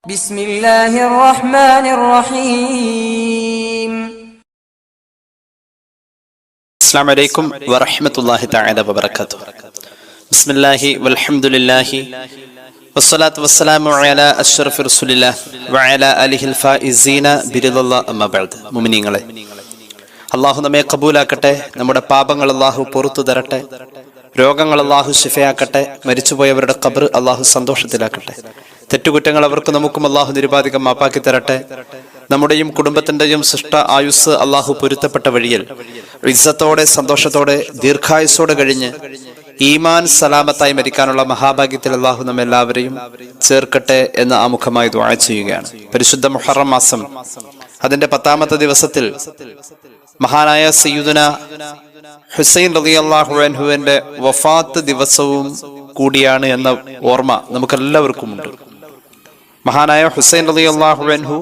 بسم الله الرحمن الرحيم. السلام عليكم ورحمة الله تعالى وبركاته. بسم الله والحمد لله والصلاة والسلام على أشرف رسول الله وعلى آله الفائزين برضا الله أما بعد. മുഅ്മിനീങ്ങളെ, അല്ലാഹു നമ്മെ കബൂലാക്കട്ടെ. നമ്മുടെ പാപങ്ങൾ അല്ലാഹു പുറത്തു തരട്ടെ. രോഗങ്ങൾ അല്ലാഹു ശിഫയാക്കട്ടെ. മരിച്ചുപോയവരുടെ ഖബർ അല്ലാഹു സന്തോഷത്തിലാക്കട്ടെ. തെറ്റുകുറ്റങ്ങൾ അവർക്ക് നമുക്കും അല്ലാഹു നിരുപാധികം മാപ്പാക്കി തരട്ടെ. നമ്മുടെയും കുടുംബത്തിന്റെയും സൃഷ്ട ആയുസ് അല്ലാഹു പൊരുത്തപ്പെട്ട വഴിയിൽ ഇസ്സത്തോടെ സന്തോഷത്തോടെ ദീർഘായുസ്സോടെ കഴിഞ്ഞ് ഈമാൻ സലാമത്തായി മരിക്കാനുള്ള മഹാഭാഗ്യത്തിൽ അല്ലാഹു നമ്മെല്ലാവരെയും ചേർക്കട്ടെ എന്ന് ആമുഖമായി ദുആ ചെയ്യുകയാണ്. പരിശുദ്ധ മുഹറം മാസം അതിന്റെ 10ാമത്തെ ദിവസത്തിൽ മഹാനായ സയ്യിദുന ഹുസൈൻ റളിയല്ലാഹു അൻഹുവിന്റെ വഫാത്ത് ദിവസവും കൂടിയാണ് എന്ന ഓർമ്മ നമുക്കെല്ലാവർക്കും ഉണ്ട്. മഹാനായ ഹുസൈൻ റളിയല്ലാഹു അൻഹു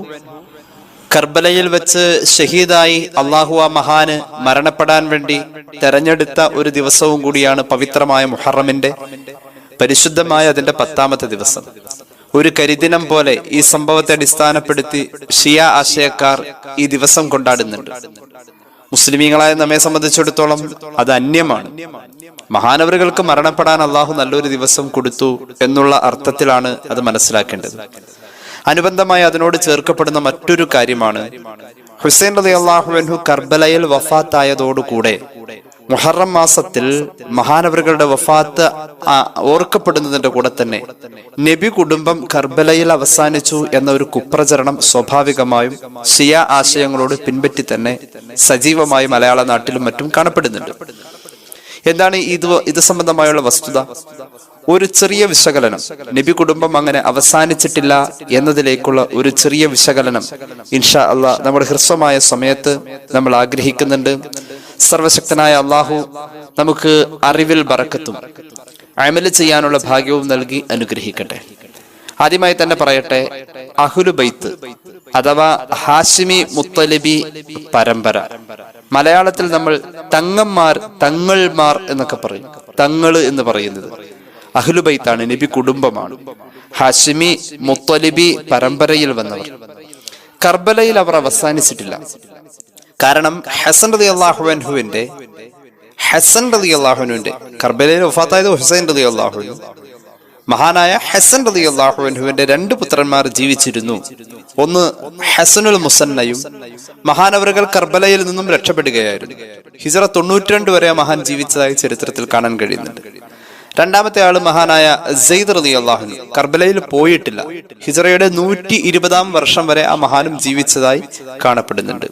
കർബലയിൽ വെച്ച് ഷഹീദായി അള്ളാഹു ആ മഹാന് മരണപ്പെടാൻ വേണ്ടി തെരഞ്ഞെടുത്ത ഒരു ദിവസവും കൂടിയാണ് പവിത്രമായ മുഹറമിന്റെ പരിശുദ്ധമായ അതിന്റെ 10ാമത്തെ ദിവസം. ഒരു കരിദിനം പോലെ ഈ സംഭവത്തെ അടിസ്ഥാനപ്പെടുത്തി ഷിയ ആശയക്കാർ ഈ ദിവസം കൊണ്ടാടുന്നുണ്ട്. മുസ്ലിമീങ്ങളായ നമ്മെ സംബന്ധിച്ചിടത്തോളം അത് അന്യമാണ്. മഹാനവറുകൾക്ക് മരണപ്പെടാൻ അള്ളാഹു നല്ലൊരു ദിവസം കൊടുത്തു എന്നുള്ള അർത്ഥത്തിലാണ് അത് മനസ്സിലാക്കേണ്ടത്. അനുബന്ധമായി അതിനോട് ചേർക്കപ്പെടുന്ന മറ്റൊരു കാര്യമാണ് ഹുസൈൻ റളിയല്ലാഹു അൻഹു കർബലയിൽ വഫാത്തായതോടുകൂടെ മുഹറം മാസത്തിൽ മഹാനവറുകളുടെ വഫാത്ത് ഓർക്കപ്പെടുന്നതിന്റെ കൂടെ തന്നെ നബി കുടുംബം കർബലയിൽ അവസാനിച്ചു എന്ന ഒരു കുപ്രചരണം സ്വാഭാവികമായും ഷിയ ആശയങ്ങളോട് പിൻപറ്റി തന്നെ സജീവമായി മലയാള നാട്ടിലും മറ്റും കാണപ്പെടുന്നുണ്ട്. എന്താണ് ഇത് സംബന്ധമായുള്ള വസ്തുത? ഒരു ചെറിയ വിശകലനം, നബി കുടുംബം അങ്ങനെ അവസാനിച്ചിട്ടില്ല എന്നതിലേക്കുള്ള ഒരു ചെറിയ വിശകലനം ഇൻഷാ അല്ലാഹ് നമ്മുടെ ഹ്രസ്വമായ സമയത്ത് നമ്മൾ ആഗ്രഹിക്കുന്നുണ്ട്. സർവശക്തനായ അള്ളാഹു നമുക്ക് അറിവിൽ ബറക്കത്തും അമല് ചെയ്യാനുള്ള ഭാഗ്യവും നൽകി അനുഗ്രഹിക്കട്ടെ. ആദ്യമായി തന്നെ പറയട്ടെ, അഹ്ലു ബൈത്ത് അഥവാ ഹാഷിമി മുത്തലിബി പരമ്പര, മലയാളത്തിൽ നമ്മൾ തങ്ങന്മാർ, തങ്ങൾമാർ എന്നൊക്കെ പറയും. തങ്ങള് എന്ന് പറയുന്നത് അഹ്ലു ബൈത്താണ്, നബി കുടുംബമാണ്. ഹാഷിമി മുത്തലിബി പരമ്പരയിൽ വന്നവർ. കർബലയിൽ അവർ അവസാനിച്ചിട്ടില്ല. കാരണം ഹസൻ റളിയല്ലാഹു അൻഹുവിന്റെ കർബലയിൽ വഫാത്തായത് ഹുസൈൻ റളിയല്ലാഹു അൻഹു. മഹാനായ ഹസൻ റളിയല്ലാഹു അൻഹുവിന്റെ 2 പുത്രന്മാർ ജീവിച്ചിരുന്നു. ഒന്ന് ഹസനുൽ മുസന്നയും. മഹാനവറുകൾ കർബലയിൽ നിന്നും രക്ഷപ്പെടുകയായിരുന്നു. ഹിജ്റ 92 വരെ മഹാൻ ജീവിച്ചതായി ചരിത്രത്തിൽ കാണാൻ കഴിയുന്നുണ്ട്. രണ്ടാമത്തെ ആള് മഹാനായ സെയ്ദ് റളിയല്ലാഹു അൻഹു കർബലയിൽ പോയിട്ടില്ല. ഹിജ്റയുടെ 120-ാം വർഷം വരെ ആ മഹാനും ജീവിച്ചതായി കാണപ്പെടുന്നുണ്ട്.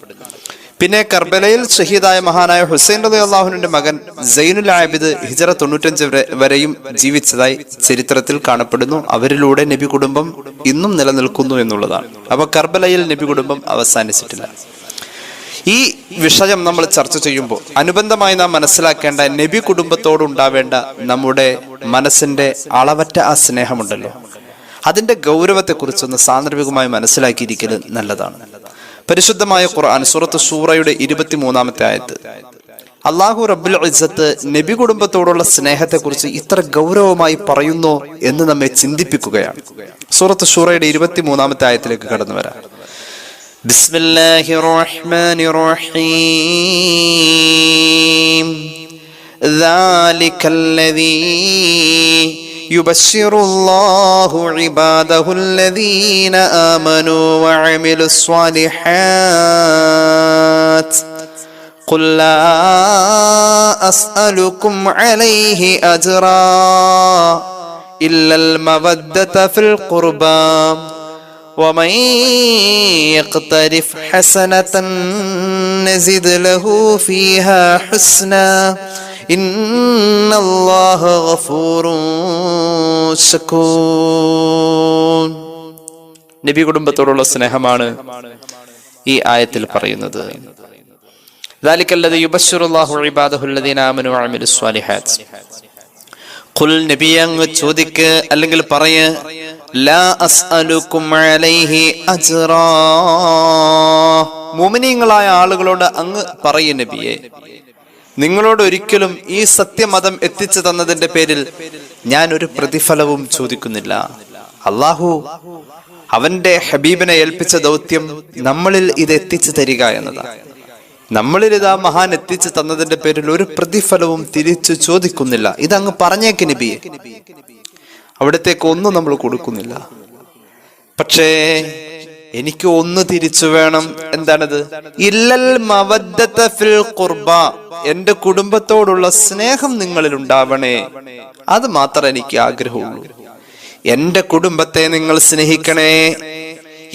പിന്നെ കർബലയിൽ ഷഹീദായ മഹാനായ ഹുസൈൻ റളിയല്ലാഹു അൻഹുവിന്റെ മകൻ സൈനുൽ ആബിദ് ഹിജ്റ 95 വരെയും ജീവിച്ചതായി ചരിത്രത്തിൽ കാണപ്പെടുന്നു. അവരിലൂടെ നബി കുടുംബം ഇന്നും നിലനിൽക്കുന്നു എന്നുള്ളതാണ്. അപ്പൊ കർബലയിൽ നബി കുടുംബം അവസാനിച്ചിട്ടില്ല. ഈ വിഷയം നമ്മൾ ചർച്ച ചെയ്യുമ്പോൾ അനുബന്ധമായി നാം മനസ്സിലാക്കേണ്ട നബി കുടുംബത്തോടുണ്ടാവേണ്ട നമ്മുടെ മനസ്സിന്റെ അളവറ്റ ആ സ്നേഹമുണ്ടല്ലോ, അതിന്റെ ഗൗരവത്തെക്കുറിച്ചൊന്ന് സാന്ദർഭികമായി മനസ്സിലാക്കിയിരിക്കൽ നല്ലതാണ്. പരിശുദ്ധമായ ഖുർആൻ സൂറത്ത് ശൂറയുടെ 23-ാമത്തെ ആയത്ത് അല്ലാഹു റബ്ബുൽ ഇസ്സത്ത് നബി കുടുംബത്തോടുള്ള സ്നേഹത്തെക്കുറിച്ച് ഇത്ര ഗൗരവമായി പറയുന്നു എന്ന് നമ്മെ ചിന്തിപ്പിക്കുകയാണ്. സൂറത്ത് ശൂറയുടെ 23-ാമത്തെ ആയത്തിലേക്ക് കടന്നു വരാം. ബിസ്മില്ലാഹിർ റഹ്മാനിർ റഹീം ദാലികല്ലദീ يبشر الله عباده الذين آمنوا وعملوا الصالحات قل لا أسألكم عليه أجرا إلا المودة في القربى ومن يقترف حسنة نزد له فيها حسنا ഇന്നല്ലാഹ ഗഫൂറുൻ ശകൂർ. നബി കുടുംബത്തോടുള്ള സ്നേഹമാണ് ഈ ആയത്തിൽ പറയുന്നത്. ദാലികല്ലദീ യുബശ്ശിറുല്ലാഹു ഇബാദഹു അല്ലദീന ആമനു വഅമിലുസ് സ്വാലിഹാത്ത്. ഖുൽ നബിയേ, അങ്ങ് ചോദിക്ക് അല്ലെങ്കിൽ പറയ്, ലാ അസ്അലുകും അലൈഹി അജ്റാ. മുഅ്മിനീങ്ങളായ ആളുകളോട് അങ്ങ് പറയ് നബിയേ, നിങ്ങളോട് ഒരിക്കലും ഈ സത്യമതം എത്തിച്ചു തന്നതിന്റെ പേരിൽ ഞാൻ ഒരു പ്രതിഫലവും ചോദിക്കുന്നില്ല. അള്ളാഹു അവന്റെ ഹബീബിനെ ഏൽപ്പിച്ച ദൗത്യം നമ്മളിൽ ഇത് എത്തിച്ചു തരിക എന്നതാണ്. നമ്മളിൽ ഇതാ മഹാൻ എത്തിച്ചു തന്നതിന്റെ പേരിൽ ഒരു പ്രതിഫലവും തിരിച്ചു ചോദിക്കുന്നില്ല. ഇതങ്ങ് പറഞ്ഞേക്ക് നബിയെ, അവിടത്തേക്ക് ഒന്നും നമ്മൾ കൊടുക്കുന്നില്ല. പക്ഷേ എനിക്ക് ഒന്ന് തിരിച്ചു വേണം. എന്താണത്? ഇല്ലൽ മവദ്ദത ഫിൽ ഖുർബ, എന്റെ കുടുംബത്തോടുള്ള സ്നേഹം നിങ്ങളിൽ ഉണ്ടാവണേ. അത് മാത്രം എനിക്ക് ആഗ്രഹമുള്ളൂ. എന്റെ കുടുംബത്തെ നിങ്ങൾ സ്നേഹിക്കണേ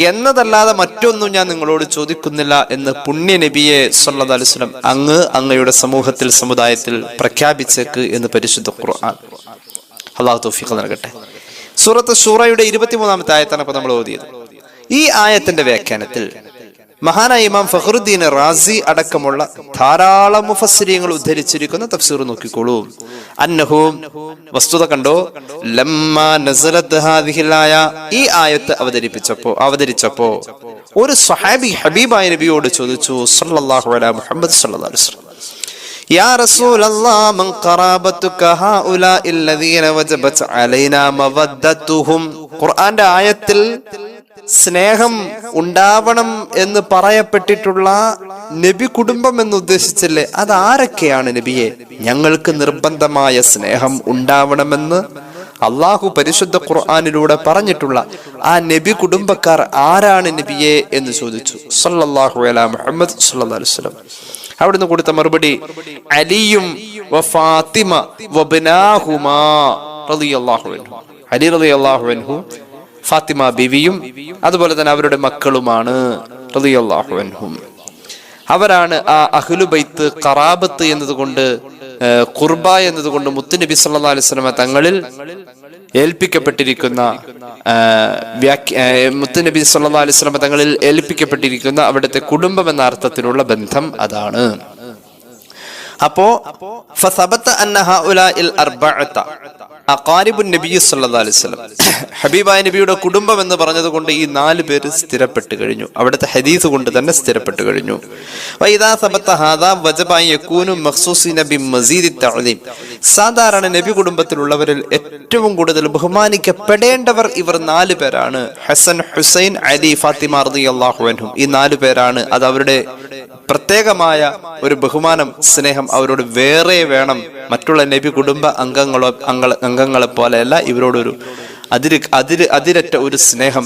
എന്നതല്ലാതെ മറ്റൊന്നും ഞാൻ നിങ്ങളോട് ചോദിക്കുന്നില്ല എന്ന് പുണ്യ നബിയെ സല്ലല്ലാഹു അലൈഹി വസല്ലം അങ്ങയുടെ സമൂഹത്തിൽ, സമുദായത്തിൽ പ്രഖ്യാപിച്ചേക്ക് എന്ന് പരിശുദ്ധ ഖുർആൻ. അല്ലാഹു തൗഫീഖ് നൽകട്ടെ. സൂറത്ത് ശൂറയുടെ 23-ാമത്തെ ആയത്താണ് ഇപ്പൊ നമ്മൾ ഓതിയത്. ഈ ആയത്തിന്റെ വ്യാഖ്യാനത്തിൽ മഹാനായ ഇമാം ഫഖറുദ്ദീൻ റാസി അടക്കമുള്ള ധാരാളം മുഫസ്സിരീങ്ങൾ ഉദ്ധരിച്ചിരിക്കുന്ന തഫ്സീർ നോക്കിക്കോളൂ. അന്നഹു, വസ്തുത കണ്ടോ, ലമ്മാ നസലത് ഹാദിഹിൽ ആയ, ഈ ആയത്ത് അവതരിച്ചപ്പോ ഒരു സ്വഹാബി ഹബീബായ നബിയോട് ചോദിച്ചു, സല്ലല്ലാഹു അലൈഹി മുഹമ്മദ് സല്ലല്ലാഹു അലൈഹി വസല്ലം, യാ റസൂലല്ലാഹ് മൻ ഖറാബതുക ഹൗലാഇ അല്ലദീന വജബത് അലൈനാ മവദ്ദതുഹും. ഖുർആന്റെ ആയത്തിൽ സ്നേഹം ഉണ്ടാവണം എന്ന് പറയപ്പെട്ടിട്ടുള്ള നബി കുടുംബം എന്ന് ഉദ്ദേശിച്ചില്ലേ? അത് ആരൊക്കെയാണ് നബിയെ? ഞങ്ങൾക്ക് നിർബന്ധമായ സ്നേഹം ഉണ്ടാവണമെന്ന് അള്ളാഹു പരിശുദ്ധ ഖുർആനിലൂടെ പറഞ്ഞിട്ടുള്ള ആ നബി കുടുംബക്കാർ ആരാണ് നബിയെ എന്ന് ചോദിച്ചു സല്ലല്ലാഹു അലൈഹി മുഹമ്മദ് സല്ലല്ലാഹു അലൈഹി വസല്ലം. അവിടുന്ന് കൊടുത്ത മറുപടി അലിയും വഫാത്തിമ വബ്നാഹുമാ റളിയല്ലാഹു അൻഹു. അലി റളിയല്ലാഹു അൻഹു, ഫാത്തിമ ബീവിയും അതുപോലെ തന്നെ അവരുടെ മക്കളുമാണ് റളിയല്ലാഹു അൻഹും. അവരാണ് ആ അഹ്ലു ബൈത്ത്, ഖറാബത്ത് എന്നതുകൊണ്ട്, ഖുർബ എന്നതുകൊണ്ട് മുത്തുനബി സല്ലല്ലാഹു അലൈഹി വസല്ലം തങ്ങളിൽ ഏൽപ്പിക്കപ്പെട്ടിരിക്കുന്ന മുത്തുനബി സല്ലല്ലാഹു അലൈഹി വസല്ലം തങ്ങളിൽ ഏൽപ്പിക്കപ്പെട്ടിരിക്കുന്ന അവിടുത്തെ കുടുംബം എന്ന അർത്ഥത്തിലുള്ള ബന്ധം അതാണ്. അപ്പോ ഫസബത അന്ന ഹഉലാഇൽ അർബഅത അഖാരിബുൻ നബി സല്ലല്ലാഹു അലൈഹി വസല്ലം, ഹബീബായ നബിയുടെ കുടുംബം എന്ന് പറഞ്ഞതുകൊണ്ട് ഈ 4 പേര് സ്ഥിരപ്പെട്ടു കഴിഞ്ഞു. അവിടുത്തെ ഹദീസ് കൊണ്ട് തന്നെ സ്ഥിരപ്പെട്ടു കഴിഞ്ഞു. വഇദാ സബത ഹാദാ വജബ യകൂനു മഖ്സൂസിന ബിമസീദി തഅലീം. സാധാരണ നബി കുടുംബത്തിലുള്ളവരിൽ ഏറ്റവും കൂടുതൽ ബഹുമാനിക്കപ്പെടേണ്ടവർ ഇവർ 4 പേരാണ്. ഹസൻ, ഹുസൈൻ, അലി, ഫാത്തിമ റളിയല്ലാഹു അൻഹും. ഈ 4 പേരാണ്. അത് അവരുടെ പ്രത്യേകമായ ഒരു ബഹുമാനം, സ്നേഹം അവരോട് വേറെ വേണം. മറ്റുള്ള നബി കുടുംബ അംഗങ്ങളെ പോലെയല്ല, ഇവരോടൊരു അതിരറ്റ ഒരു സ്നേഹം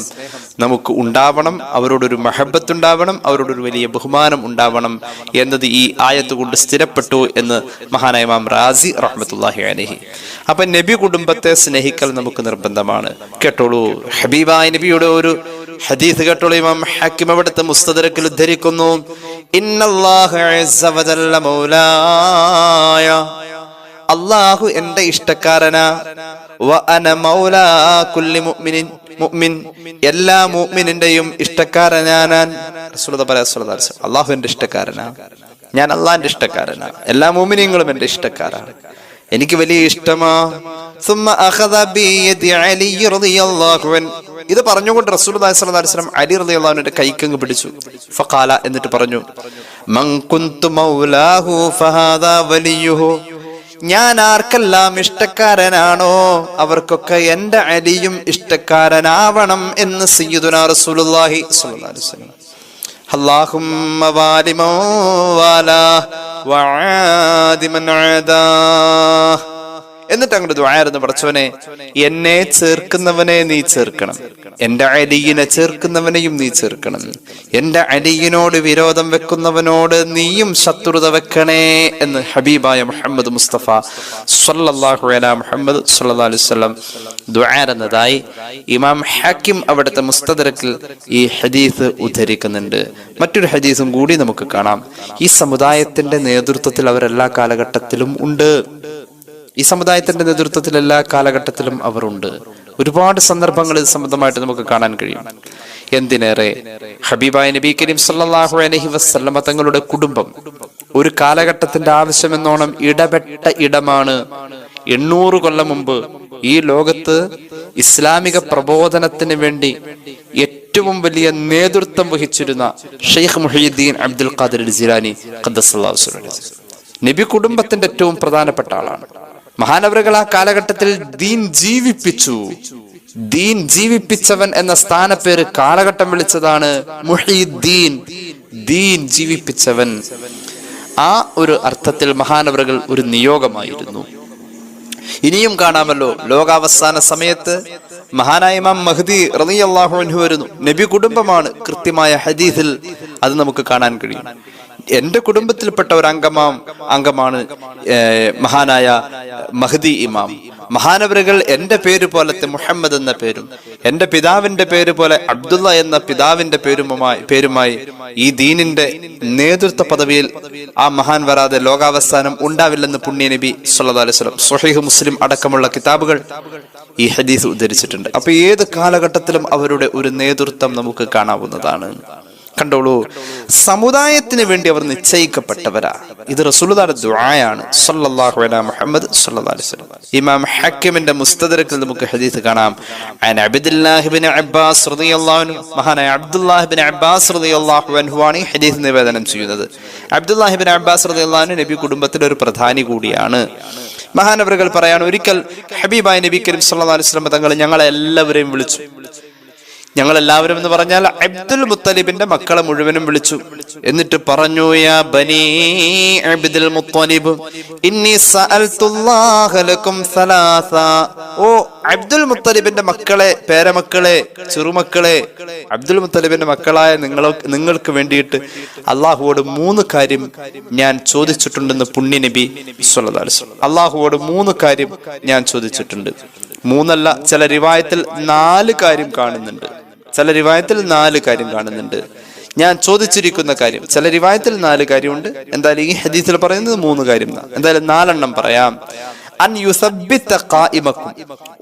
നമുക്ക് ഉണ്ടാവണം. അവരോടൊരു മഹബത്ത് ഉണ്ടാവണം, അവരോടൊരു വലിയ ബഹുമാനം ഉണ്ടാവണം എന്നത് ഈ ആയത്ത് കൊണ്ട് സ്ഥിരപ്പെട്ടു എന്ന് മഹാനായ ഇമാം റാസി റഹ്മത്തുള്ളാഹി അലൈഹി. അപ്പൊ നബി കുടുംബത്തെ സ്നേഹിക്കൽ നമുക്ക് നിർബന്ധമാണ്. കേട്ടോളൂ, ഹബീബായ നബിയുടെ ഒരു ഹദീസ് കേട്ടോളൂ. ഇമാം ഹക്കീം അവിടുത്തെ മുസ്തദറക്കിൽ ഉദ്ധരിക്കുന്നു, ഇന്നല്ലാഹ അസ്സ വജല്ല മൗലായ, അല്ലാഹു എന്റെ ഇഷ്ടക്കാരനാ, വ അന മൗലാ കുല്ലി മുഅ്മിൻ, എല്ലാ മുഅ്മിനിന്റെയും ഇഷ്ടക്കാരനാ ഞാൻ. റസൂലുള്ളാഹി സ്വല്ലല്ലാഹു അലൈഹി വസല്ലം, അല്ലാഹു എന്റെ ഇഷ്ടക്കാരനാ, ഞാൻ അല്ലാഹുവിന്റെ ഇഷ്ടക്കാരനാ, എല്ലാ മുഅ്മിനീങ്ങളും എന്റെ ഇഷ്ടക്കാരാണ്, എനിക്ക് വലിയ ഇഷ്ടമാ. സുമ്മ അഖദ ബിയദി അലി റളിയല്ലാഹു അൻഹു. ഇത് പറഞ്ഞുകൊണ്ട് റസൂലുള്ളാഹി സ്വല്ലല്ലാഹു അലൈഹി വസല്ലം അലി റളിയല്ലാഹു അൻഹുവിന്റെ കൈക്കങ്ങ് പിടിച്ചു. ഫഖാല, എന്നിട്ട് പറഞ്ഞു, മൻ കുന്തു മൗലാഹു ഫഹാദാ വലിയുഹു. ഞാൻ ആർക്കെല്ലാം ഇഷ്ടക്കാരനാണോ അവർക്കൊക്കെ എന്റെ അലിയും ഇഷ്ടക്കാരനാവണം എന്ന് സയ്യിദുനാ റസൂലുള്ളാഹി സ്വല്ലല്ലാഹു അലൈഹി വസല്ലം. അല്ലാഹുമ്മ വാലിമൻ വാലാ വആദിമൻ ആദാ. എന്നിട്ട് അങ്ങോട്ട് ദുആയിരുന്നു, പടച്ചവനെ എന്നെ ചേർക്കുന്നവനെ നീ ചേർക്കണം, എന്റെ അലിയിനെ ചേർക്കുന്നവനെയും നീ ചേർക്കണം, എന്റെ അലിയിനോട് വിരോധം വെക്കുന്നവനോട് നീയും ശത്രുത വെക്കണേ എന്ന് ഹബീബായ മുഹമ്മദ് മുസ്തഫ സ്വല്ലല്ലാഹു അലൈഹി മുഹമ്മദ് സ്വല്ലല്ലാഹു അലൈഹി വസല്ലം ദുആയിരുന്നതായി ഇമാം ഹക്കീം അവിടുത്തെ മുസ്തദറക്കിൽ ഈ ഹദീസ് ഉദ്ധരിക്കുന്നുണ്ട്. മറ്റൊരു ഹദീസും കൂടി നമുക്ക് കാണാം. ഈ സമുദായത്തിന്റെ നേതൃത്വത്തിൽ അവരെല്ലാ കാലഘട്ടത്തിലും ഉണ്ട്. ഈ സമുദായത്തിന്റെ നേതൃത്വത്തിൽ എല്ലാ കാലഘട്ടത്തിലും അവർ ഉണ്ട്. ഒരുപാട് സന്ദർഭങ്ങൾ ഇത് സംബന്ധമായിട്ട് നമുക്ക് കാണാൻ കഴിയും. എന്തിനേറെ, ഹബീബായ നബി കരീം സല്ലല്ലാഹു അലൈഹി വസല്ലമ തങ്ങളുടെ കുടുംബം ഒരു കാലഘട്ടത്തിന്റെ ആവശ്യമെന്നോണം ഇടപെട്ട ഇടമാണ്. 800 കൊല്ലം മുമ്പ് ഈ ലോകത്ത് ഇസ്ലാമിക പ്രബോധനത്തിന് വേണ്ടി ഏറ്റവും വലിയ നേതൃത്വം വഹിച്ചിരുന്ന ഷെയ്ഖ് മുഹയ്യിദ്ദീൻ അബ്ദുൽ ഖാദിർ ജിലാനി ഖദ്ദസല്ലാഹു സിർറഹു നബി കുടുംബത്തിന്റെ ഏറ്റവും പ്രധാനപ്പെട്ട ആളാണ്. മഹാനവറുകൾ ആ കാലഘട്ടത്തിൽ ദീൻ ജീവിപ്പിച്ചു. ദീൻ ജീവിപ്പിച്ചവൻ എന്ന സ്ഥാനപ്പേര് കാലഘട്ടം വിളിച്ചതാണ് മുഹീദ്ദീൻ, ദീൻ ജീവിപ്പിച്ചവൻ. ആ ഒരു അർത്ഥത്തിൽ മഹാനവറുകൾ ഒരു നിയോഗമായിരുന്നു. ഇനിയും കാണാമല്ലോ, ലോകാവസാന സമയത്ത് മഹാനായ ഇമാം മഹ്ദി റളിയല്ലാഹു അൻഹു വരുന്നു. നബി കുടുംബമാണ്, കൃത്യമായ ഹദീസിൽ അത് നമുക്ക് കാണാൻ കഴിയും. എന്റെ കുടുംബത്തിൽപ്പെട്ട ഒരു അംഗമാണ് മഹാനായ മഹ്ദി ഇമാം. മഹാനവറുകൾ എന്റെ പേര് പോലത്തെ മുഹമ്മദ് എന്ന പേരും എന്റെ പിതാവിന്റെ പേര് പോലെ അബ്ദുള്ള എന്ന പിതാവിന്റെ പേരുമായി ഈ ദീനിന്റെ നേതൃത്വ പദവിയിൽ ആ മഹാൻ വരാതെ ലോകാവസാനം ഉണ്ടാവില്ലെന്ന് പുണ്യ നബി സല്ലല്ലാഹു അലൈഹി വസല്ലം സ്വഹീഹ് മുസ്ലിം അടക്കമുള്ള കിതാബുകൾ ഈ ഹദീസ് ഉദ്ധരിച്ചിട്ടുണ്ട്. അപ്പൊ ഏത് കാലഘട്ടത്തിലും അവരുടെ ഒരു നേതൃത്വം നമുക്ക് കാണാവുന്നതാണ്. കണ്ടോളൂ, സമുദായത്തിന് വേണ്ടി അവർ നിശ്ചയിക്കപ്പെട്ടവരാ. ഇത് റസൂലുള്ളാഹിയുടെ ദുആയാണ് സല്ലല്ലാഹു അലൈഹി മുഹമ്മദ് സല്ലല്ലാഹു അലൈഹി വസല്ലം. ഇമാം ഹക്കീമിന്റെ മുസ്തദറക്കിൽ നമുക്ക് ഹദീസ് കാണാം. അൻ അബ്ദുല്ലാഹി ഇബ്നു അബ്ബാസ് റളിയല്ലാഹു അൻഹു, മഹാനായ അബ്ദുല്ലാഹി ഇബ്നു അബ്ബാസ് റളിയല്ലാഹു അൻഹു ആണ് ഈ ഹദീസ് നിവേദനം ചെയ്യുന്നത്. അബ്ദുല്ലാഹി ഇബ്നു അബ്ബാസ് റളിയല്ലാഹു അൻഹു നബി കുടുംബത്തിലെ ഒരു പ്രധാനി കൂടിയാണ്. മഹാനവറുകൾ പറയാണ്, ഒരിക്കൽ ഹബീബായ നബി കരീം സല്ലല്ലാഹു അലൈഹി വസല്ലം തങ്ങൾ ഞങ്ങളെ എല്ലാവരെയും വിളിച്ചു. ഞങ്ങളെല്ലാവരും എന്ന് പറഞ്ഞാൽ അബ്ദുൽ മുത്തലിബിന്റെ മക്കളെ മുഴുവനും വിളിച്ചു. എന്നിട്ട് പറഞ്ഞു, യാ ബനീ അബ്ദുൽ മുത്തലിബ് ഇന്നി സഅൽതുല്ലാഹ ലക്കും സലാസ. ഓ അബ്ദുൽ മുത്തലിബിന്റെ മക്കളെ, പേരമക്കളെ, ചെറുമക്കളെ, അബ്ദുൽ മുത്തലിബിന്റെ മക്കളായ നിങ്ങൾക്ക് വേണ്ടിയിട്ട് അള്ളാഹുവോട് 3 കാര്യം ഞാൻ ചോദിച്ചിട്ടുണ്ടെന്ന് പുണ്യ നബി സല്ലല്ലാഹു അലൈഹി വസല്ലം. അള്ളാഹുവോട് 3 കാര്യം ഞാൻ ചോദിച്ചിട്ടുണ്ട്. 3 അല്ല, ചില റിവായത്തിൽ 4 കാര്യം കാണുന്നുണ്ട്. ചില റിവായത്തിൽ 4 കാര്യം കാണുന്നുണ്ട്. ഞാൻ ചോദിച്ചിരിക്കുന്ന കാര്യം, ചില റിവായത്തിൽ 4 കാര്യമുണ്ട്. എന്തായാലും ഈ ഹദീസിൽ പറയുന്നത് 3 കാര്യം. എന്തായാലും 4 എണ്ണം പറയാം. അൻ യുസബ്ബിത ഖായിമക്കും.